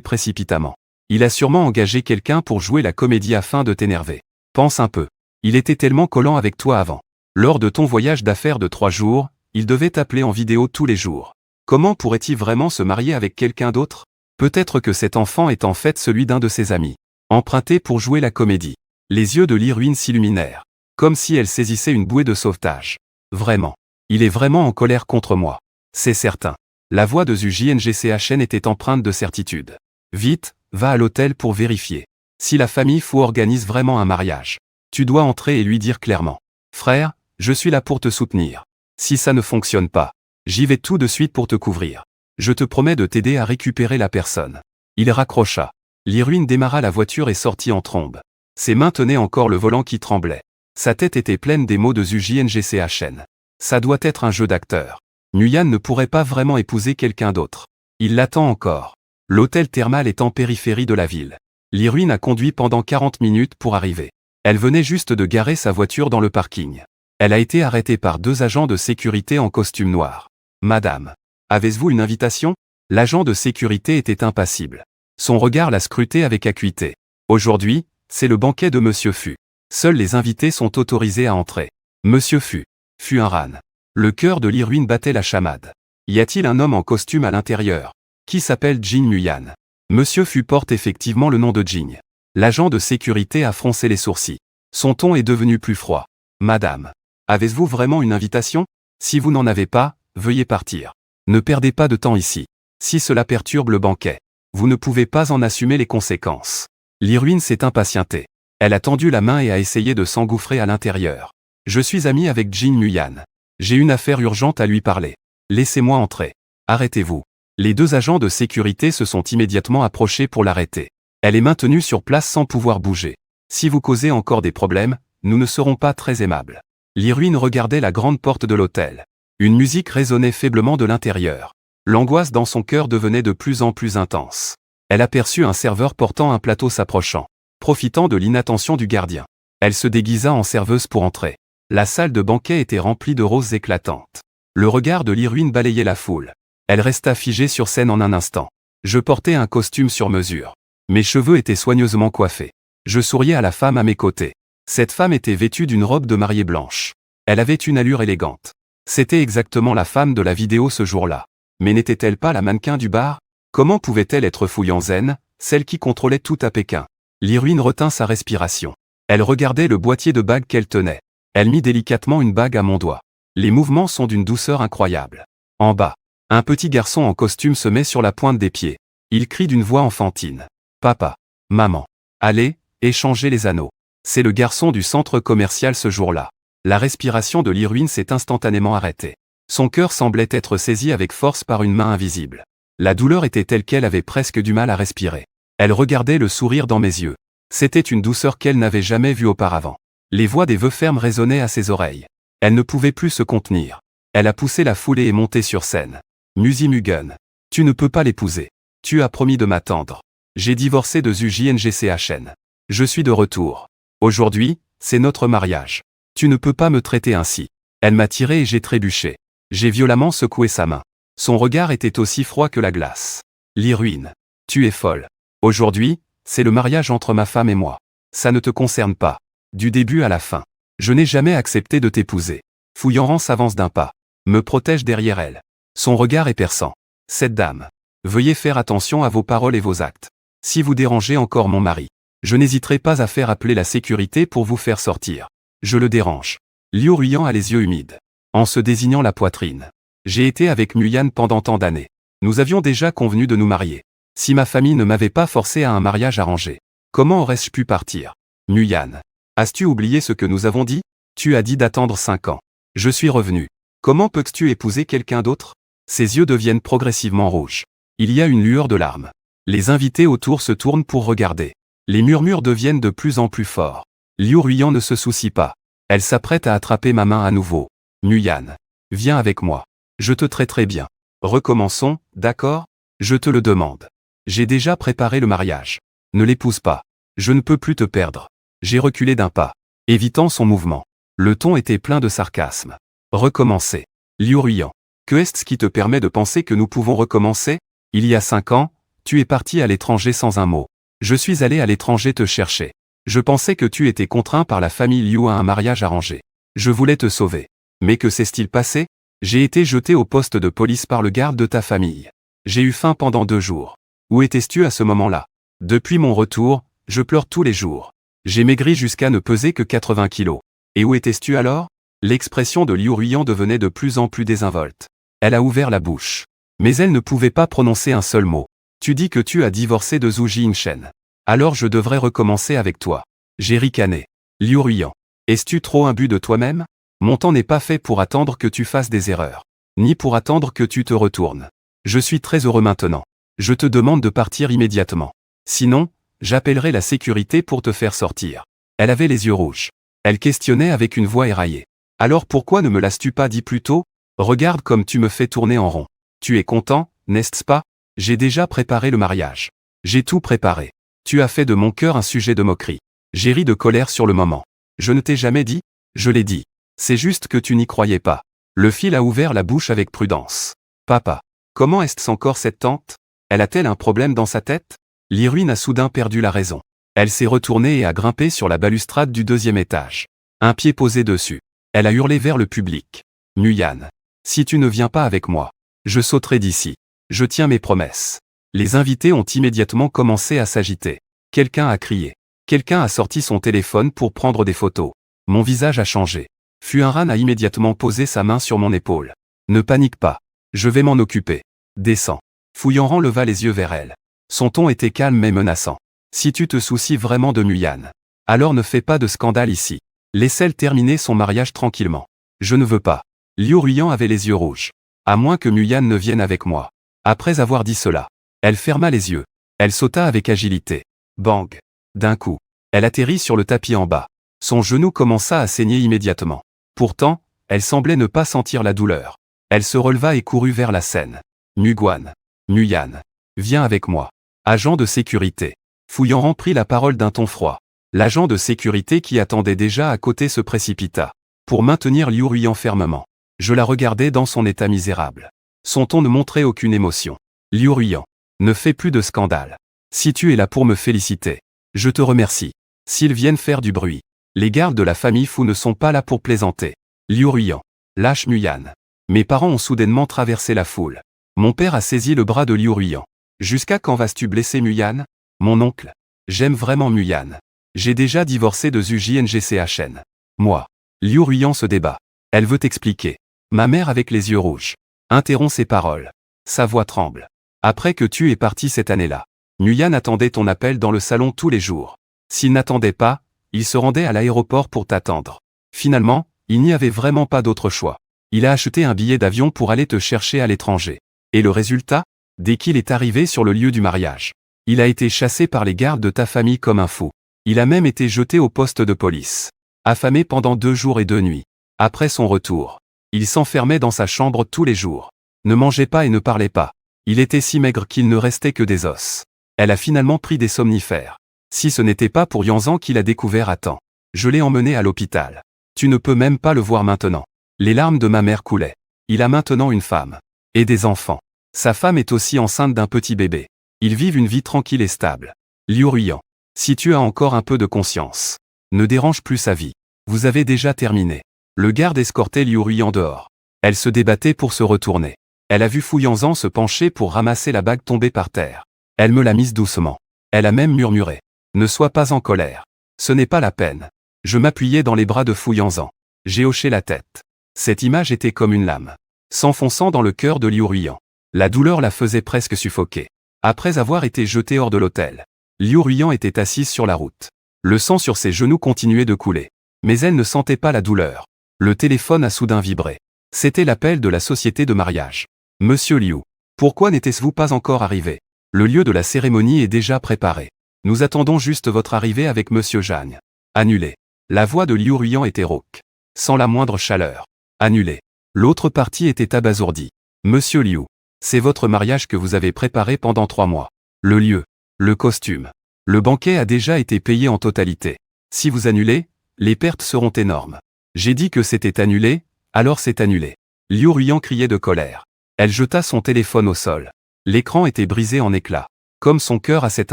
précipitamment. Il a sûrement engagé quelqu'un pour jouer la comédie afin de t'énerver. Pense un peu. Il était tellement collant avec toi avant. Lors de ton voyage d'affaires de 3 jours, il devait t'appeler en vidéo tous les jours. Comment pourrait-il vraiment se marier avec quelqu'un d'autre? Peut-être que cet enfant est en fait celui d'un de ses amis. Emprunté pour jouer la comédie. Les yeux de l'héroïne s'illuminèrent. Comme si elle saisissait une bouée de sauvetage. Vraiment. Il est vraiment en colère contre moi. C'est certain. La voix de ZUJNGCHN était empreinte de certitude. Vite, va à l'hôtel pour vérifier. Si la famille Fu organise vraiment un mariage, tu dois entrer et lui dire clairement. Frère, je suis là pour te soutenir. Si ça ne fonctionne pas, j'y vais tout de suite pour te couvrir. Je te promets de t'aider à récupérer la personne. Il raccrocha. L'héroïne démarra la voiture et sortit en trombe. Ses mains tenaient encore le volant qui tremblait. Sa tête était pleine des mots de ZUJNGCHN. Ça doit être un jeu d'acteur. Muyan ne pourrait pas vraiment épouser quelqu'un d'autre. Il l'attend encore. L'hôtel thermal est en périphérie de la ville. L'héroïne a conduit pendant 40 minutes pour arriver. Elle venait juste de garer sa voiture dans le parking. Elle a été arrêtée par 2 agents de sécurité en costume noir. Madame, avez-vous une invitation? L'agent de sécurité était impassible. Son regard la scrutait avec acuité. Aujourd'hui, c'est le banquet de Monsieur Fu. Seuls les invités sont autorisés à entrer. Monsieur Fu. Fuinran. Le cœur de l'héroïne battait la chamade. Y a-t-il un homme en costume à l'intérieur? Qui s'appelle Jing Muyan? Monsieur Fu porte effectivement le nom de Jing. L'agent de sécurité a froncé les sourcils. Son ton est devenu plus froid. Madame. Avez-vous vraiment une invitation? Si vous n'en avez pas, veuillez partir. Ne perdez pas de temps ici. Si cela perturbe le banquet, vous ne pouvez pas en assumer les conséquences. L'héroïne s'est impatientée. Elle a tendu la main et a essayé de s'engouffrer à l'intérieur. Je suis amie avec Jing Muyan. J'ai une affaire urgente à lui parler. Laissez-moi entrer. Arrêtez-vous. Les 2 agents de sécurité se sont immédiatement approchés pour l'arrêter. Elle est maintenue sur place sans pouvoir bouger. Si vous causez encore des problèmes, nous ne serons pas très aimables. L'héroïne regardait la grande porte de l'hôtel. Une musique résonnait faiblement de l'intérieur. L'angoisse dans son cœur devenait de plus en plus intense. Elle aperçut un serveur portant un plateau s'approchant. Profitant de l'inattention du gardien, elle se déguisa en serveuse pour entrer. La salle de banquet était remplie de roses éclatantes. Le regard de l'héroïne balayait la foule. Elle resta figée sur scène en un instant. Je portais un costume sur mesure. Mes cheveux étaient soigneusement coiffés. Je souriais à la femme à mes côtés. Cette femme était vêtue d'une robe de mariée blanche. Elle avait une allure élégante. C'était exactement la femme de la vidéo ce jour-là. Mais n'était-elle pas la mannequin du bar? Comment pouvait-elle être Fuyang Zhen, celle qui contrôlait tout à Pékin? L'héroïne retint sa respiration. Elle regardait le boîtier de bague qu'elle tenait. Elle mit délicatement une bague à mon doigt. Les mouvements sont d'une douceur incroyable. En bas, un petit garçon en costume se met sur la pointe des pieds. Il crie d'une voix enfantine. Papa. Maman. Allez, échangez les anneaux. C'est le garçon du centre commercial ce jour-là. La respiration de Lirwin s'est instantanément arrêtée. Son cœur semblait être saisi avec force par une main invisible. La douleur était telle qu'elle avait presque du mal à respirer. Elle regardait le sourire dans mes yeux. C'était une douceur qu'elle n'avait jamais vue auparavant. Les voix des vœux fermes résonnaient à ses oreilles. Elle ne pouvait plus se contenir. Elle a poussé la foule et est montée sur scène. Musi Mugen. Tu ne peux pas l'épouser. Tu as promis de m'attendre. J'ai divorcé de ZUJNGCHN. Je suis de retour. Aujourd'hui, c'est notre mariage. Tu ne peux pas me traiter ainsi. Elle m'a tiré et j'ai trébuché. J'ai violemment secoué sa main. Son regard était aussi froid que la glace. Lirwin. Tu es folle. Aujourd'hui, c'est le mariage entre ma femme et moi. Ça ne te concerne pas. Du début à la fin. Je n'ai jamais accepté de t'épouser. Fouillanran s'avance d'un pas. Me protège derrière elle. Son regard est perçant. Cette dame. Veuillez faire attention à vos paroles et vos actes. Si vous dérangez encore mon mari, je n'hésiterai pas à faire appeler la sécurité pour vous faire sortir. Je le dérange. Liu Ruyan a les yeux humides. En se désignant la poitrine. J'ai été avec Muyan pendant tant d'années. Nous avions déjà convenu de nous marier. Si ma famille ne m'avait pas forcé à un mariage arrangé, comment aurais-je pu partir? Muyan. As-tu oublié ce que nous avons dit? Tu as dit d'attendre 5 ans. Je suis revenu. Comment peux-tu épouser quelqu'un d'autre? Ses yeux deviennent progressivement rouges. Il y a une lueur de larmes. Les invités autour se tournent pour regarder. Les murmures deviennent de plus en plus forts. Liu Ruyan ne se soucie pas. Elle s'apprête à attraper ma main à nouveau. Muyan. Viens avec moi. Je te traiterai bien. Recommençons, d'accord? Je te le demande. J'ai déjà préparé le mariage. Ne l'épouse pas. Je ne peux plus te perdre. J'ai reculé d'un pas, évitant son mouvement. Le ton était plein de sarcasme. Recommencer. Liu Ruyan. Que est-ce qui te permet de penser que nous pouvons recommencer? Il y a 5 ans, tu es parti à l'étranger sans un mot. Je suis allé à l'étranger te chercher. Je pensais que tu étais contraint par la famille Liu à un mariage arrangé. Je voulais te sauver. Mais que s'est-il passé? J'ai été jeté au poste de police par le garde de ta famille. J'ai eu faim pendant 2 jours. Où étais-tu à ce moment-là? Depuis mon retour, je pleure tous les jours. J'ai maigri jusqu'à ne peser que 80 kilos. Et où étais-tu alors? L'expression de Liu Ruyan devenait de plus en plus désinvolte. Elle a ouvert la bouche. Mais elle ne pouvait pas prononcer un seul mot. Tu dis que tu as divorcé de Zhu Jinshen. Alors je devrais recommencer avec toi. J'ai ricané. Liu Ruyan. Es-tu trop imbu de toi-même? Mon temps n'est pas fait pour attendre que tu fasses des erreurs. Ni pour attendre que tu te retournes. Je suis très heureux maintenant. Je te demande de partir immédiatement. Sinon, j'appellerai la sécurité pour te faire sortir. Elle avait les yeux rouges. Elle questionnait avec une voix éraillée. Alors pourquoi ne me l'as-tu pas dit plus tôt? Regarde comme tu me fais tourner en rond. Tu es content, n'est-ce pas? J'ai déjà préparé le mariage. J'ai tout préparé. Tu as fait de mon cœur un sujet de moquerie. J'ai ri de colère sur le moment. Je ne t'ai jamais dit? Je l'ai dit. C'est juste que tu n'y croyais pas. Le fil a ouvert la bouche avec prudence. Papa. Comment est-ce encore cette tante? Elle a-t-elle un problème dans sa tête? Lirwin a soudain perdu la raison. Elle s'est retournée et a grimpé sur la balustrade du 2e étage. Un pied posé dessus. Elle a hurlé vers le public. Muyan. Si tu ne viens pas avec moi, je sauterai d'ici. Je tiens mes promesses. Les invités ont immédiatement commencé à s'agiter. Quelqu'un a crié. Quelqu'un a sorti son téléphone pour prendre des photos. Mon visage a changé. Fuanran a immédiatement posé sa main sur mon épaule. Ne panique pas. Je vais m'en occuper. Descends. Fouillanran leva les yeux vers elle. Son ton était calme mais menaçant. Si tu te soucies vraiment de Muyan, alors ne fais pas de scandale ici. Laisse-elle terminer son mariage tranquillement. Je ne veux pas. Liu Ruyan avait les yeux rouges. À moins que Muyan ne vienne avec moi. Après avoir dit cela, elle ferma les yeux. Elle sauta avec agilité. Bang. D'un coup, elle atterrit sur le tapis en bas. Son genou commença à saigner immédiatement. Pourtant, elle semblait ne pas sentir la douleur. Elle se releva et courut vers la scène. Muguan. Muyan. Viens avec moi. Agent de sécurité. Fouillanran prit la parole d'un ton froid. L'agent de sécurité qui attendait déjà à côté se précipita. Pour maintenir Liu Ruyan fermement. Je la regardais dans son état misérable. Son ton ne montrait aucune émotion. Liu Ruyan. Ne fais plus de scandale. Si tu es là pour me féliciter, je te remercie. S'ils viennent faire du bruit, les gardes de la famille Fu ne sont pas là pour plaisanter. Liu Ruyan. Lâche Muyan. Mes parents ont soudainement traversé la foule. Mon père a saisi le bras de Liu Ruyan. Jusqu'à quand vas-tu blesser Muyan? Mon oncle. J'aime vraiment Muyan. J'ai déjà divorcé de ZUJNGCHN. Moi. Liu Ruyan se débat. Elle veut expliquer. Ma mère avec les yeux rouges interrompt ses paroles. Sa voix tremble. Après que tu es parti cette année-là. Nguyen attendait ton appel dans le salon tous les jours. S'il n'attendait pas, il se rendait à l'aéroport pour t'attendre. Finalement, il n'y avait vraiment pas d'autre choix. Il a acheté un billet d'avion pour aller te chercher à l'étranger. Et le résultat? Dès qu'il est arrivé sur le lieu du mariage, il a été chassé par les gardes de ta famille comme un fou. Il a même été jeté au poste de police. Affamé pendant 2 jours et 2 nuits. Après son retour, il s'enfermait dans sa chambre tous les jours. Ne mangeait pas et ne parlait pas. Il était si maigre qu'il ne restait que des os. Elle a finalement pris des somnifères. Si ce n'était pas pour Yanzan qui l'a découvert à temps. Je l'ai emmené à l'hôpital. Tu ne peux même pas le voir maintenant. Les larmes de ma mère coulaient. Il a maintenant une femme. Et des enfants. Sa femme est aussi enceinte d'un petit bébé. Ils vivent une vie tranquille et stable. Liu Ruyan. Si tu as encore un peu de conscience. Ne dérange plus sa vie. Vous avez déjà terminé. Le garde escortait Liu Ruyan dehors. Elle se débattait pour se retourner. Elle a vu Fu Yanzan se pencher pour ramasser la bague tombée par terre. Elle me l'a mise doucement. Elle a même murmuré. Ne sois pas en colère. Ce n'est pas la peine. Je m'appuyais dans les bras de Fu Yanzan. J'ai hoché la tête. Cette image était comme une lame. S'enfonçant dans le cœur de Liu Ruyan. La douleur la faisait presque suffoquer. Après avoir été jetée hors de l'hôtel, Liu Ruyan était assise sur la route. Le sang sur ses genoux continuait de couler. Mais elle ne sentait pas la douleur. Le téléphone a soudain vibré. C'était l'appel de la société de mariage. Monsieur Liu, pourquoi n'était-vous pas encore arrivé? Le lieu de la cérémonie est déjà préparé. Nous attendons juste votre arrivée avec Monsieur Jagne. Annulé. La voix de Liu Ruyan était rauque. Sans la moindre chaleur. Annulé. L'autre partie était abasourdie. Monsieur Liu, c'est votre mariage que vous avez préparé pendant 3 mois. Le lieu. Le costume. Le banquet a déjà été payé en totalité. Si vous annulez, les pertes seront énormes. J'ai dit que c'était annulé, alors c'est annulé. Liu Ruyan criait de colère. Elle jeta son téléphone au sol. L'écran était brisé en éclats. Comme son cœur à cet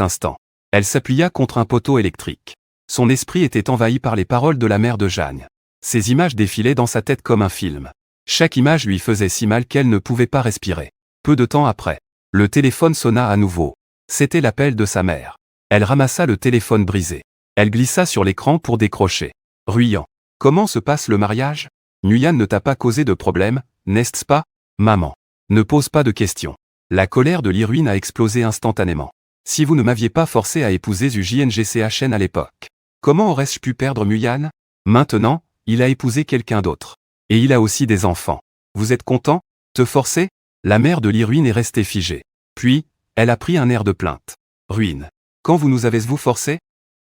instant. Elle s'appuya contre un poteau électrique. Son esprit était envahi par les paroles de la mère de Jagne. Ces images défilaient dans sa tête comme un film. Chaque image lui faisait si mal qu'elle ne pouvait pas respirer. Peu de temps après, le téléphone sonna à nouveau. C'était l'appel de sa mère. Elle ramassa le téléphone brisé. Elle glissa sur l'écran pour décrocher. Ruyan. Comment se passe le mariage? Nguyen ne t'a pas causé de problème, n'est-ce pas? Maman. Ne pose pas de questions. La colère de Liruin a explosé instantanément. Si vous ne m'aviez pas forcé à épouser UJNGCHN à l'époque, comment aurais-je pu perdre Nguyen? Maintenant, il a épousé quelqu'un d'autre. Et il a aussi des enfants. Vous êtes content? Te forcer? La mère de Liruin est restée figée. Puis, elle a pris un air de plainte. Ruin. Quand vous nous avez-vous forcé?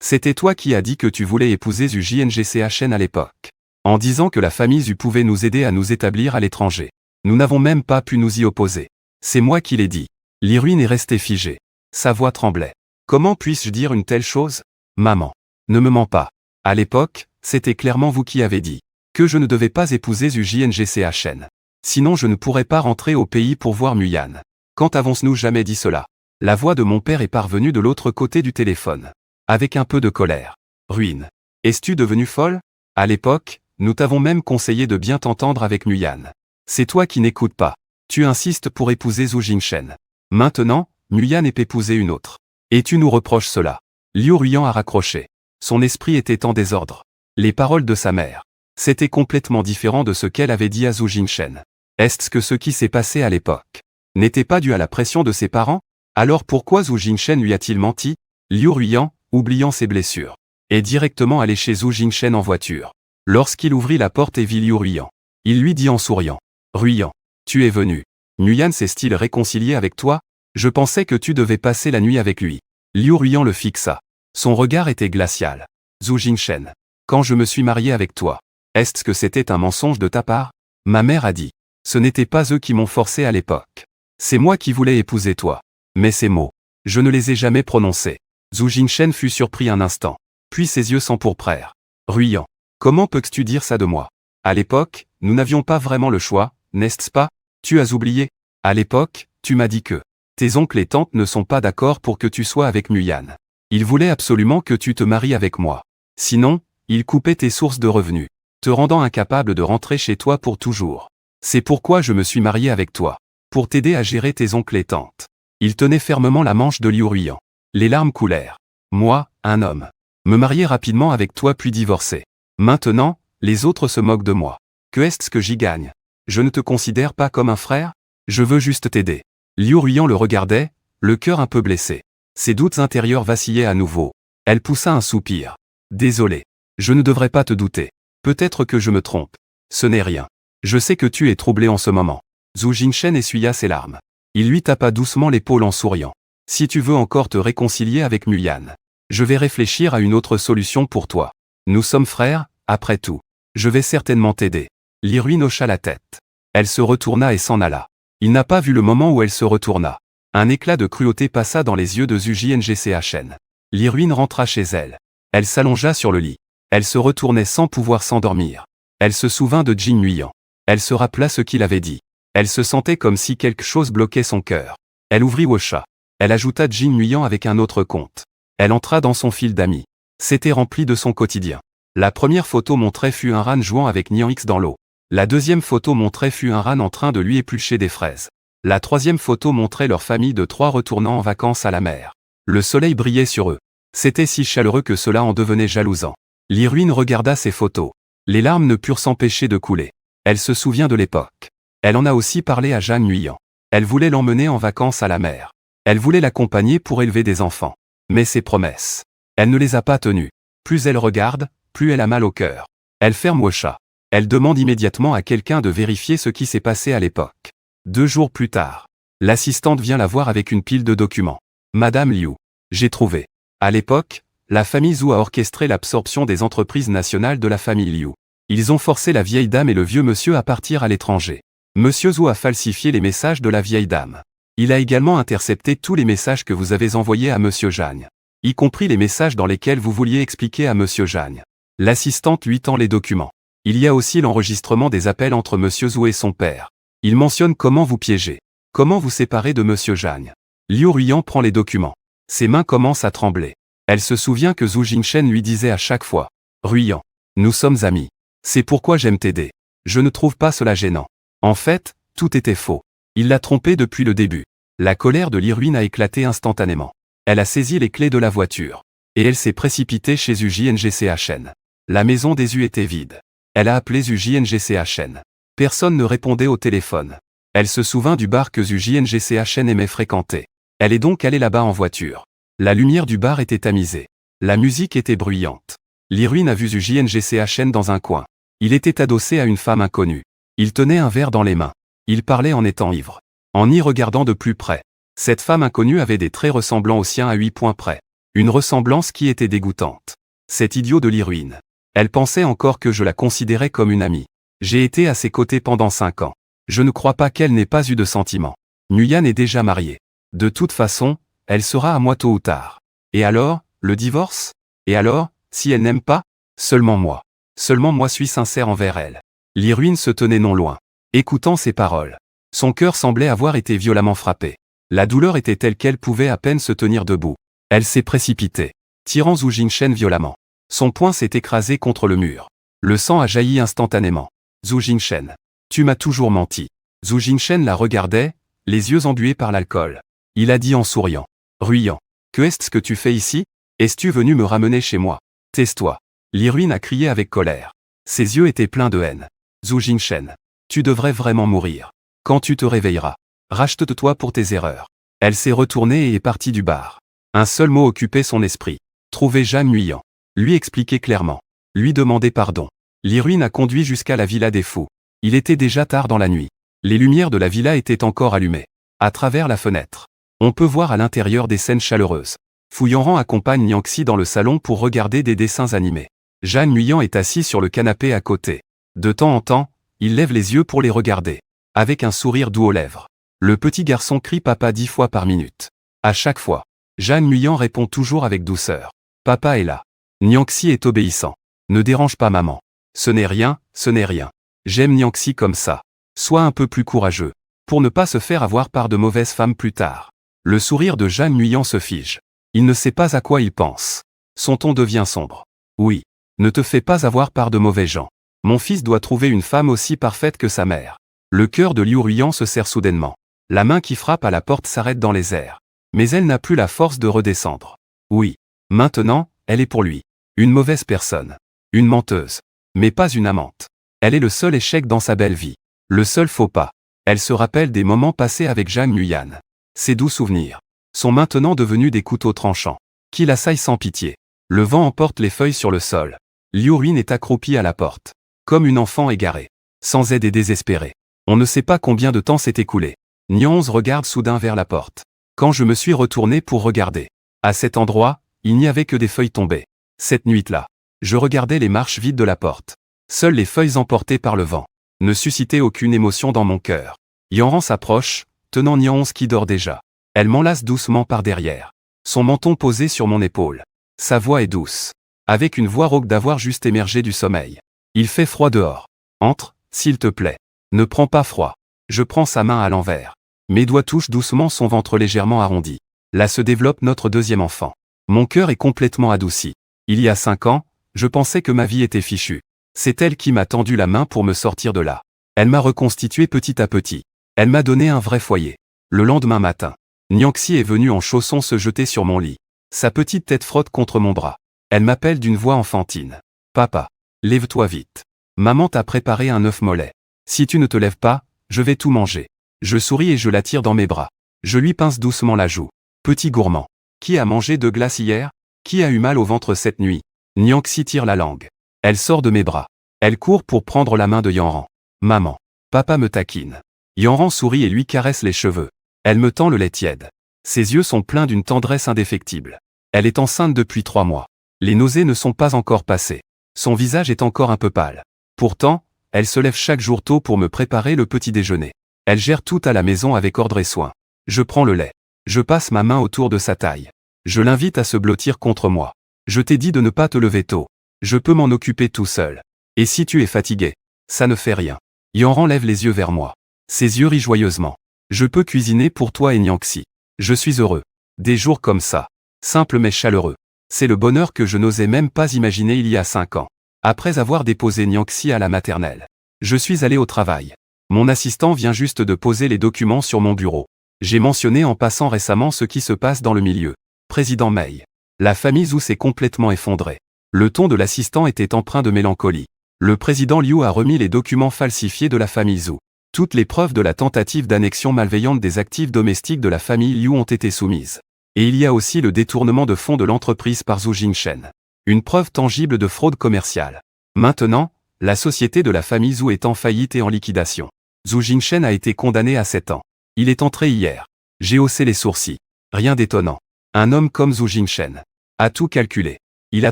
C'était toi qui as dit que tu voulais épouser UJNGCHN à l'époque. En disant que la famille Zu pouvait nous aider à nous établir à l'étranger. Nous n'avons même pas pu nous y opposer. C'est moi qui l'ai dit. Liruin est restée figée. Sa voix tremblait. Comment puis-je dire une telle chose? Maman. Ne me mens pas. À l'époque, c'était clairement vous qui avez dit que je ne devais pas épouser UJNGCHN. Sinon je ne pourrais pas rentrer au pays pour voir Nguyen. Quand avons-nous jamais dit cela? La voix de mon père est parvenue de l'autre côté du téléphone. Avec un peu de colère. Ruin. Es-tu devenue folle? À l'époque, nous t'avons même conseillé de bien t'entendre avec Nguyen. C'est toi qui n'écoutes pas. Tu insistes pour épouser Zhu Jingchen. Maintenant, Nguyen est épousé une autre. Et tu nous reproches cela. Liu Ruyan a raccroché. Son esprit était en désordre. Les paroles de sa mère. C'était complètement différent de ce qu'elle avait dit à Zhu Jingchen. Est-ce que ce qui s'est passé à l'époque n'était pas dû à la pression de ses parents? Alors pourquoi Zhu Jingchen lui a-t-il menti? Liu Ruyan, oubliant ses blessures, est directement allé chez Zhu Jingchen en voiture. Lorsqu'il ouvrit la porte et vit Liu Ruyan, il lui dit en souriant. Ruyan, tu es venu. Nguyen s'est-il réconcilié avec toi? Je pensais que tu devais passer la nuit avec lui. Liu Ruyan le fixa. Son regard était glacial. Zhu Jingchen, quand je me suis marié avec toi, est-ce que c'était un mensonge de ta part? Ma mère a dit. Ce n'était pas eux qui m'ont forcé à l'époque. C'est moi qui voulais épouser toi. Mais ces mots, je ne les ai jamais prononcés. Zhu Jingchen fut surpris un instant. Puis ses yeux s'empourprèrent. Ruyan, comment peux-tu dire ça de moi? À l'époque, nous n'avions pas vraiment le choix, n'est-ce pas? Tu as oublié? À l'époque, tu m'as dit que tes oncles et tantes ne sont pas d'accord pour que tu sois avec Nguyen. Ils voulaient absolument que tu te maries avec moi. Sinon, ils coupaient tes sources de revenus, te rendant incapable de rentrer chez toi pour toujours. C'est pourquoi je me suis marié avec toi. Pour t'aider à gérer tes oncles et tantes. Il tenait fermement la manche de Liu Ruyan. Les larmes coulèrent. Moi, un homme. Me marier rapidement avec toi puis divorcer. Maintenant, les autres se moquent de moi. Que est-ce que j'y gagne? Je ne te considère pas comme un frère? Je veux juste t'aider. Liu Ruiyan le regardait, le cœur un peu blessé. Ses doutes intérieurs vacillaient à nouveau. Elle poussa un soupir. Désolé. Je ne devrais pas te douter. Peut-être que je me trompe. Ce n'est rien. Je sais que tu es troublé en ce moment. Zhu Jingshen essuya ses larmes. Il lui tapa doucement l'épaule en souriant. Si tu veux encore te réconcilier avec Muyan, je vais réfléchir à une autre solution pour toi. Nous sommes frères, après tout. Je vais certainement t'aider. Li Ruin hocha la tête. Elle se retourna et s'en alla. Il n'a pas vu le moment où elle se retourna. Un éclat de cruauté passa dans les yeux de Zhu Jingshen. Li Ruin rentra chez elle. Elle s'allongea sur le lit. Elle se retournait sans pouvoir s'endormir. Elle se souvint de Jin Nuyan. Elle se rappela ce qu'il avait dit. Elle se sentait comme si quelque chose bloquait son cœur. Elle ouvrit Wosha. Elle ajouta Jin Nuyan avec un autre compte. Elle entra dans son fil d'amis. C'était rempli de son quotidien. La première photo montrait Fu Hanran jouant avec Nian X dans l'eau. La deuxième photo montrait Fu Hanran en train de lui éplucher des fraises. La troisième photo montrait leur famille de 3 retournant en vacances à la mer. Le soleil brillait sur eux. C'était si chaleureux que cela en devenait jalousant. Li Ruin regarda ces photos. Les larmes ne purent s'empêcher de couler. Elle se souvient de l'époque. Elle en a aussi parlé à Zhang Nuyan. Elle voulait l'emmener en vacances à la mer. Elle voulait l'accompagner pour élever des enfants. Mais ses promesses, elle ne les a pas tenues. Plus elle regarde, plus elle a mal au cœur. Elle ferme Wosha. Elle demande immédiatement à quelqu'un de vérifier ce qui s'est passé à l'époque. 2 jours plus tard, l'assistante vient la voir avec une pile de documents. Madame Liu, j'ai trouvé. À l'époque, la famille Zhou a orchestré l'absorption des entreprises nationales de la famille Liu. Ils ont forcé la vieille dame et le vieux monsieur à partir à l'étranger. Monsieur Zhou a falsifié les messages de la vieille dame. Il a également intercepté tous les messages que vous avez envoyés à Monsieur Jagne, y compris les messages dans lesquels vous vouliez expliquer à Monsieur Jagne. L'assistante lui tend les documents. Il y a aussi l'enregistrement des appels entre Monsieur Zhou et son père. Il mentionne comment vous piéger, comment vous séparer de Monsieur Jagne. Liu Ruiyan prend les documents. Ses mains commencent à trembler. Elle se souvient que Zhu Jingshen lui disait à chaque fois « Ruiyan, nous sommes amis. C'est pourquoi j'aime t'aider. Je ne trouve pas cela gênant. » En fait, tout était faux. Il l'a trompée depuis le début. La colère de Li Ruin a éclaté instantanément. Elle a saisi les clés de la voiture. Et elle s'est précipitée chez Zhu Jingshen. La maison des U était vide. Elle a appelé Zhu Jingshen. Personne ne répondait au téléphone. Elle se souvint du bar que Zhu Jingshen aimait fréquenter. Elle est donc allée là-bas en voiture. La lumière du bar était tamisée. La musique était bruyante. Li Ruin a vu Zhu Jingshen dans un coin. Il était adossé à une femme inconnue. Il tenait un verre dans les mains. Il parlait en étant ivre. En y regardant de plus près. Cette femme inconnue avait des traits ressemblants aux siens à 8 points près. Une ressemblance qui était dégoûtante. Cet idiot de Li Ruin. Elle pensait encore que je la considérais comme une amie. J'ai été à ses côtés pendant 5 ans. Je ne crois pas qu'elle n'ait pas eu de sentiments. Muyan est déjà mariée. De toute façon, elle sera à moi tôt ou tard. Et alors, le divorce? Et alors, si elle n'aime pas? Seulement moi suis sincère envers elle. Li Ruin se tenait non loin. Écoutant ces paroles. Son cœur semblait avoir été violemment frappé. La douleur était telle qu'elle pouvait à peine se tenir debout. Elle s'est précipitée, tirant Zhu Jingshen violemment. Son poing s'est écrasé contre le mur. Le sang a jailli instantanément. Zhu Jingshen, tu m'as toujours menti. Zhu Jingshen la regardait, les yeux embués par l'alcool. Il a dit en souriant. Ruiyan, que est-ce que tu fais ici? Es-tu venu me ramener chez moi? Tais-toi. Li Ruin a crié avec colère. Ses yeux étaient pleins de haine. Zhu Jingshen, tu devrais vraiment mourir. Quand tu te réveilleras, rachète-toi pour tes erreurs. Elle s'est retournée et est partie du bar. Un seul mot occupait son esprit. Trouver Zhang Nuyan. Lui expliquer clairement. Lui demander pardon. Li Ruin a conduit jusqu'à la villa des fous. Il était déjà tard dans la nuit. Les lumières de la villa étaient encore allumées. À travers la fenêtre, on peut voir à l'intérieur des scènes chaleureuses. Fu Yanran accompagne Nianxi dans le salon pour regarder des dessins animés. Zhang Nuyan est assis sur le canapé à côté. De temps en temps, il lève les yeux pour les regarder. Avec un sourire doux aux lèvres. Le petit garçon crie papa 10 fois par minute. À chaque fois, Zhang Nuyan répond toujours avec douceur. Papa est là. Nianxi est obéissant. Ne dérange pas maman. Ce n'est rien, ce n'est rien. J'aime Nianxi comme ça. Sois un peu plus courageux. Pour ne pas se faire avoir par de mauvaises femmes plus tard. Le sourire de Zhang Nuyan se fige. Il ne sait pas à quoi il pense. Son ton devient sombre. Oui. Ne te fais pas avoir par de mauvais gens. Mon fils doit trouver une femme aussi parfaite que sa mère. Le cœur de Liu Ruiyan se serre soudainement. La main qui frappe à la porte s'arrête dans les airs. Mais elle n'a plus la force de redescendre. Oui. Maintenant, elle est pour lui. Une mauvaise personne. Une menteuse. Mais pas une amante. Elle est le seul échec dans sa belle vie. Le seul faux pas. Elle se rappelle des moments passés avec Jang Nguyen. Ces doux souvenirs sont maintenant devenus des couteaux tranchants, qui l'assaillent sans pitié. Le vent emporte les feuilles sur le sol. Liu Ruin est accroupie à la porte, comme une enfant égarée, sans aide et désespérée. On ne sait pas combien de temps s'est écoulé. Nyonze regarde soudain vers la porte. Quand je me suis retourné pour regarder, à cet endroit, il n'y avait que des feuilles tombées. Cette nuit-là, je regardais les marches vides de la porte. Seules les feuilles emportées par le vent ne suscitaient aucune émotion dans mon cœur. Yanran s'approche, tenant Nyonze qui dort déjà. Elle m'enlace doucement par derrière, son menton posé sur mon épaule. Sa voix est douce, avec une voix rauque d'avoir juste émergé du sommeil. Il fait froid dehors. Entre, s'il te plaît. Ne prends pas froid. Je prends sa main à l'envers. Mes doigts touchent doucement son ventre légèrement arrondi. Là se développe notre deuxième enfant. Mon cœur est complètement adouci. Il y a 5 ans, je pensais que ma vie était fichue. C'est elle qui m'a tendu la main pour me sortir de là. Elle m'a reconstitué petit à petit. Elle m'a donné un vrai foyer. Le lendemain matin, Nyangxi est venue en chaussons se jeter sur mon lit. Sa petite tête frotte contre mon bras. Elle m'appelle d'une voix enfantine. Papa, lève-toi vite. Maman t'a préparé un œuf mollet. Si tu ne te lèves pas, je vais tout manger. Je souris et je la tire dans mes bras. Je lui pince doucement la joue. Petit gourmand. Qui a mangé de glace hier? Qui a eu mal au ventre cette nuit? Nyangxi tire la langue. Elle sort de mes bras. Elle court pour prendre la main de Yanran. Maman. Papa me taquine. Yanran sourit et lui caresse les cheveux. Elle me tend le lait tiède. Ses yeux sont pleins d'une tendresse indéfectible. Elle est enceinte depuis 3 mois. Les nausées ne sont pas encore passées. Son visage est encore un peu pâle. Pourtant, elle se lève chaque jour tôt pour me préparer le petit déjeuner. Elle gère tout à la maison avec ordre et soin. Je prends le lait. Je passe ma main autour de sa taille. Je l'invite à se blottir contre moi. Je t'ai dit de ne pas te lever tôt. Je peux m'en occuper tout seul. Et si tu es fatigué, ça ne fait rien. Yanran lève les yeux vers moi. Ses yeux rient joyeusement. Je peux cuisiner pour toi et Nyangxi. Je suis heureux. Des jours comme ça. Simples mais chaleureux. C'est le bonheur que je n'osais même pas imaginer il y a 5 ans. Après avoir déposé Nyangxi à la maternelle, je suis allé au travail. Mon assistant vient juste de poser les documents sur mon bureau. J'ai mentionné en passant récemment ce qui se passe dans le milieu. Président Mei. La famille Zhou s'est complètement effondrée. Le ton de l'assistant était empreint de mélancolie. Le président Liu a remis les documents falsifiés de la famille Zhou. Toutes les preuves de la tentative d'annexion malveillante des actifs domestiques de la famille Liu ont été soumises. Et il y a aussi le détournement de fonds de l'entreprise par Zhou Jingshen. Une preuve tangible de fraude commerciale. Maintenant, la société de la famille Zhou est en faillite et en liquidation. Zhou Jingshen a été condamné à 7 ans. Il est entré hier. J'ai haussé les sourcils. Rien d'étonnant. Un homme comme Zhou Jingshen a tout calculé. Il a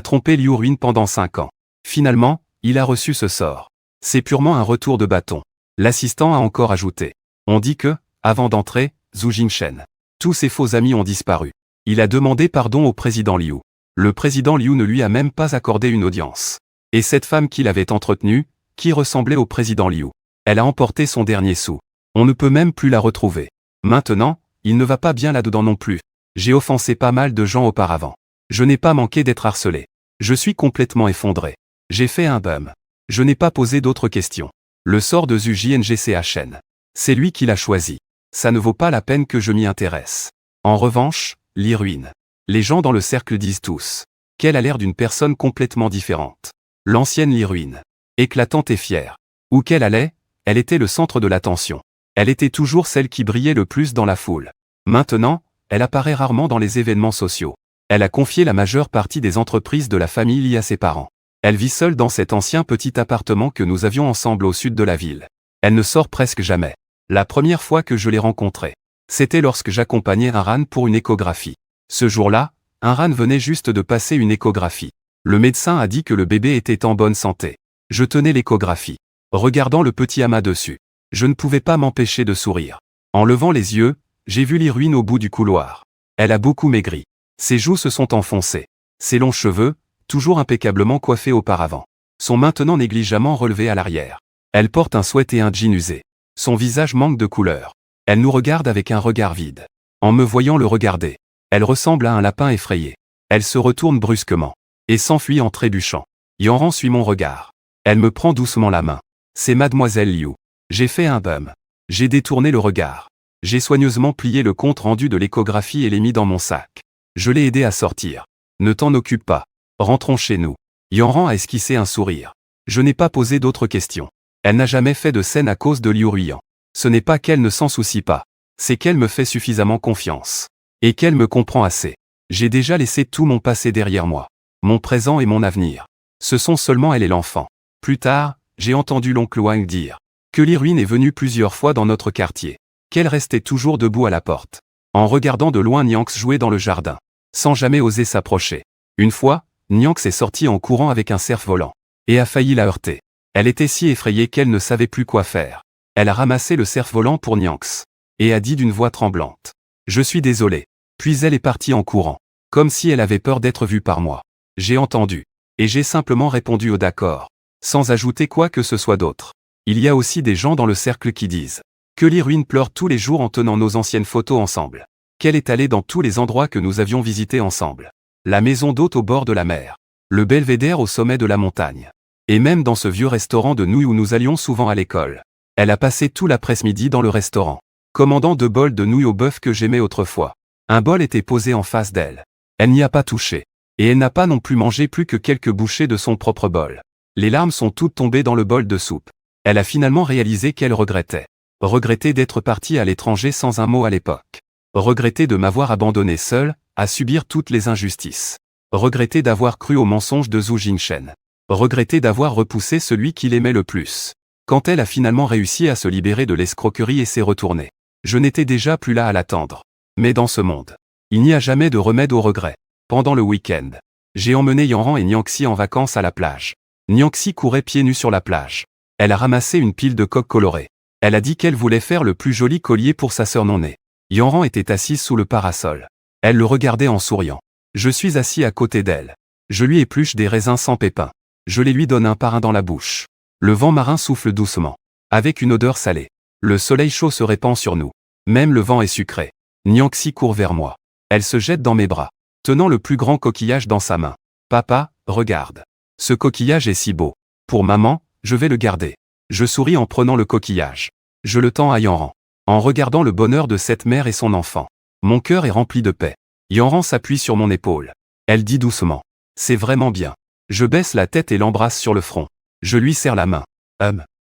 trompé Liu Ruin pendant 5 ans. Finalement, il a reçu ce sort. C'est purement un retour de bâton. L'assistant a encore ajouté. On dit que, avant d'entrer, Zhou Jingshen, tous ses faux amis ont disparu. Il a demandé pardon au président Liu. Le président Liu ne lui a même pas accordé une audience. Et cette femme qu'il avait entretenue, qui ressemblait au président Liu, elle a emporté son dernier sou. On ne peut même plus la retrouver. Maintenant, il ne va pas bien là-dedans non plus. J'ai offensé pas mal de gens auparavant. Je n'ai pas manqué d'être harcelé. Je suis complètement effondré. J'ai fait un bum. Je n'ai pas posé d'autres questions. Le sort de Zhu Jianjchen. C'est lui qui l'a choisi. Ça ne vaut pas la peine que je m'y intéresse. En revanche, Li Ruin. Les gens dans le cercle disent tous qu'elle a l'air d'une personne complètement différente. L'ancienne Li Ruin. Éclatante et fière. Où qu'elle allait, elle était le centre de l'attention. Elle était toujours celle qui brillait le plus dans la foule. Maintenant, elle apparaît rarement dans les événements sociaux. Elle a confié la majeure partie des entreprises de la famille à ses parents. Elle vit seule dans cet ancien petit appartement que nous avions ensemble au sud de la ville. Elle ne sort presque jamais. La première fois que je l'ai rencontrée, c'était lorsque j'accompagnais Haran pour une échographie. Ce jour-là, Haran venait juste de passer une échographie. Le médecin a dit que le bébé était en bonne santé. Je tenais l'échographie. Regardant le petit amas dessus, je ne pouvais pas m'empêcher de sourire. En levant les yeux, j'ai vu Li Ruin au bout du couloir. Elle a beaucoup maigri. Ses joues se sont enfoncées. Ses longs cheveux, toujours impeccablement coiffés auparavant, sont maintenant négligemment relevés à l'arrière. Elle porte un sweat et un jean usé. Son visage manque de couleur. Elle nous regarde avec un regard vide. En me voyant le regarder, elle ressemble à un lapin effrayé. Elle se retourne brusquement et s'enfuit en trébuchant. Yanran suit mon regard. Elle me prend doucement la main. C'est mademoiselle Liu. J'ai fait un bum. J'ai détourné le regard. J'ai soigneusement plié le compte rendu de l'échographie et l'ai mis dans mon sac. Je l'ai aidé à sortir. Ne t'en occupe pas. Rentrons chez nous. Yanran a esquissé un sourire. Je n'ai pas posé d'autres questions. Elle n'a jamais fait de scène à cause de Liu Ruian. Ce n'est pas qu'elle ne s'en soucie pas. C'est qu'elle me fait suffisamment confiance. Et qu'elle me comprend assez. J'ai déjà laissé tout mon passé derrière moi. Mon présent et mon avenir. Ce sont seulement elle et l'enfant. Plus tard, j'ai entendu l'oncle Wang dire que Li-Ruin est venue plusieurs fois dans notre quartier. Qu'elle restait toujours debout à la porte, en regardant de loin Nyanx jouer dans le jardin, sans jamais oser s'approcher. Une fois, Nyanx est sortie en courant avec un cerf-volant, et a failli la heurter. Elle était si effrayée qu'elle ne savait plus quoi faire. Elle a ramassé le cerf-volant pour Nyanx, et a dit d'une voix tremblante « Je suis désolée ». Puis elle est partie en courant, comme si elle avait peur d'être vue par moi. J'ai entendu, et j'ai simplement répondu au d'accord, sans ajouter quoi que ce soit d'autre. Il y a aussi des gens dans le cercle qui disent que Li-Ruin pleure tous les jours en tenant nos anciennes photos ensemble. Qu'elle est allée dans tous les endroits que nous avions visités ensemble. La maison d'hôte au bord de la mer. Le belvédère au sommet de la montagne. Et même dans ce vieux restaurant de nouilles où nous allions souvent à l'école. Elle a passé tout l'après-midi dans le restaurant, commandant 2 bols de nouilles au bœuf que j'aimais autrefois. Un bol était posé en face d'elle. Elle n'y a pas touché. Et elle n'a pas non plus mangé plus que quelques bouchées de son propre bol. Les larmes sont toutes tombées dans le bol de soupe. Elle a finalement réalisé qu'elle regrettait. Regrettait d'être partie à l'étranger sans un mot à l'époque. Regrettait de m'avoir abandonné seule, à subir toutes les injustices. Regrettait d'avoir cru aux mensonges de Zhu Jingshen. Regrettait d'avoir repoussé celui qu'il aimait le plus. Quand elle a finalement réussi à se libérer de l'escroquerie et s'est retournée, je n'étais déjà plus là à l'attendre. Mais dans ce monde, il n'y a jamais de remède au regret. Pendant le week-end, j'ai emmené Yanran et Nyanxi en vacances à la plage. Nyanxi courait pieds nus sur la plage. Elle a ramassé une pile de coques colorées. Elle a dit qu'elle voulait faire le plus joli collier pour sa sœur non-née. Yanran était assise sous le parasol. Elle le regardait en souriant. Je suis assis à côté d'elle. Je lui épluche des raisins sans pépins. Je les lui donne un par un dans la bouche. Le vent marin souffle doucement, avec une odeur salée. Le soleil chaud se répand sur nous. Même le vent est sucré. Nyanxi court vers moi. Elle se jette dans mes bras, tenant le plus grand coquillage dans sa main. Papa, regarde. Ce coquillage est si beau. Pour maman, je vais le garder. Je souris en prenant le coquillage. Je le tends à Yanran. En regardant le bonheur de cette mère et son enfant. Mon cœur est rempli de paix. Yanran s'appuie sur mon épaule. Elle dit doucement. C'est vraiment bien. Je baisse la tête et l'embrasse sur le front. Je lui serre la main.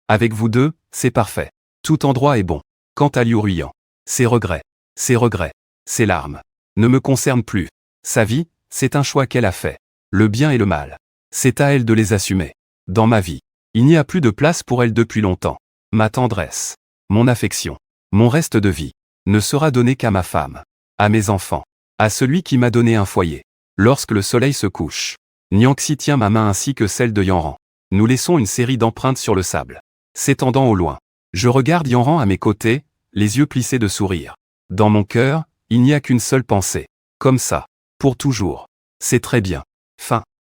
Avec vous deux, c'est parfait. Tout endroit est bon. Quant à Liu Ruiyan, ses regrets, ses larmes, ne me concernent plus. Sa vie, c'est un choix qu'elle a fait. Le bien et le mal. C'est à elle de les assumer. Dans ma vie, il n'y a plus de place pour elle depuis longtemps. Ma tendresse, mon affection, mon reste de vie, ne sera donné qu'à ma femme, à mes enfants, à celui qui m'a donné un foyer. Lorsque le soleil se couche, Nyanxi tient ma main ainsi que celle de Yanran. Nous laissons une série d'empreintes sur le sable, s'étendant au loin. Je regarde Yanran à mes côtés, les yeux plissés de sourire. Dans mon cœur, il n'y a qu'une seule pensée. Comme ça, pour toujours. C'est très bien. Fin.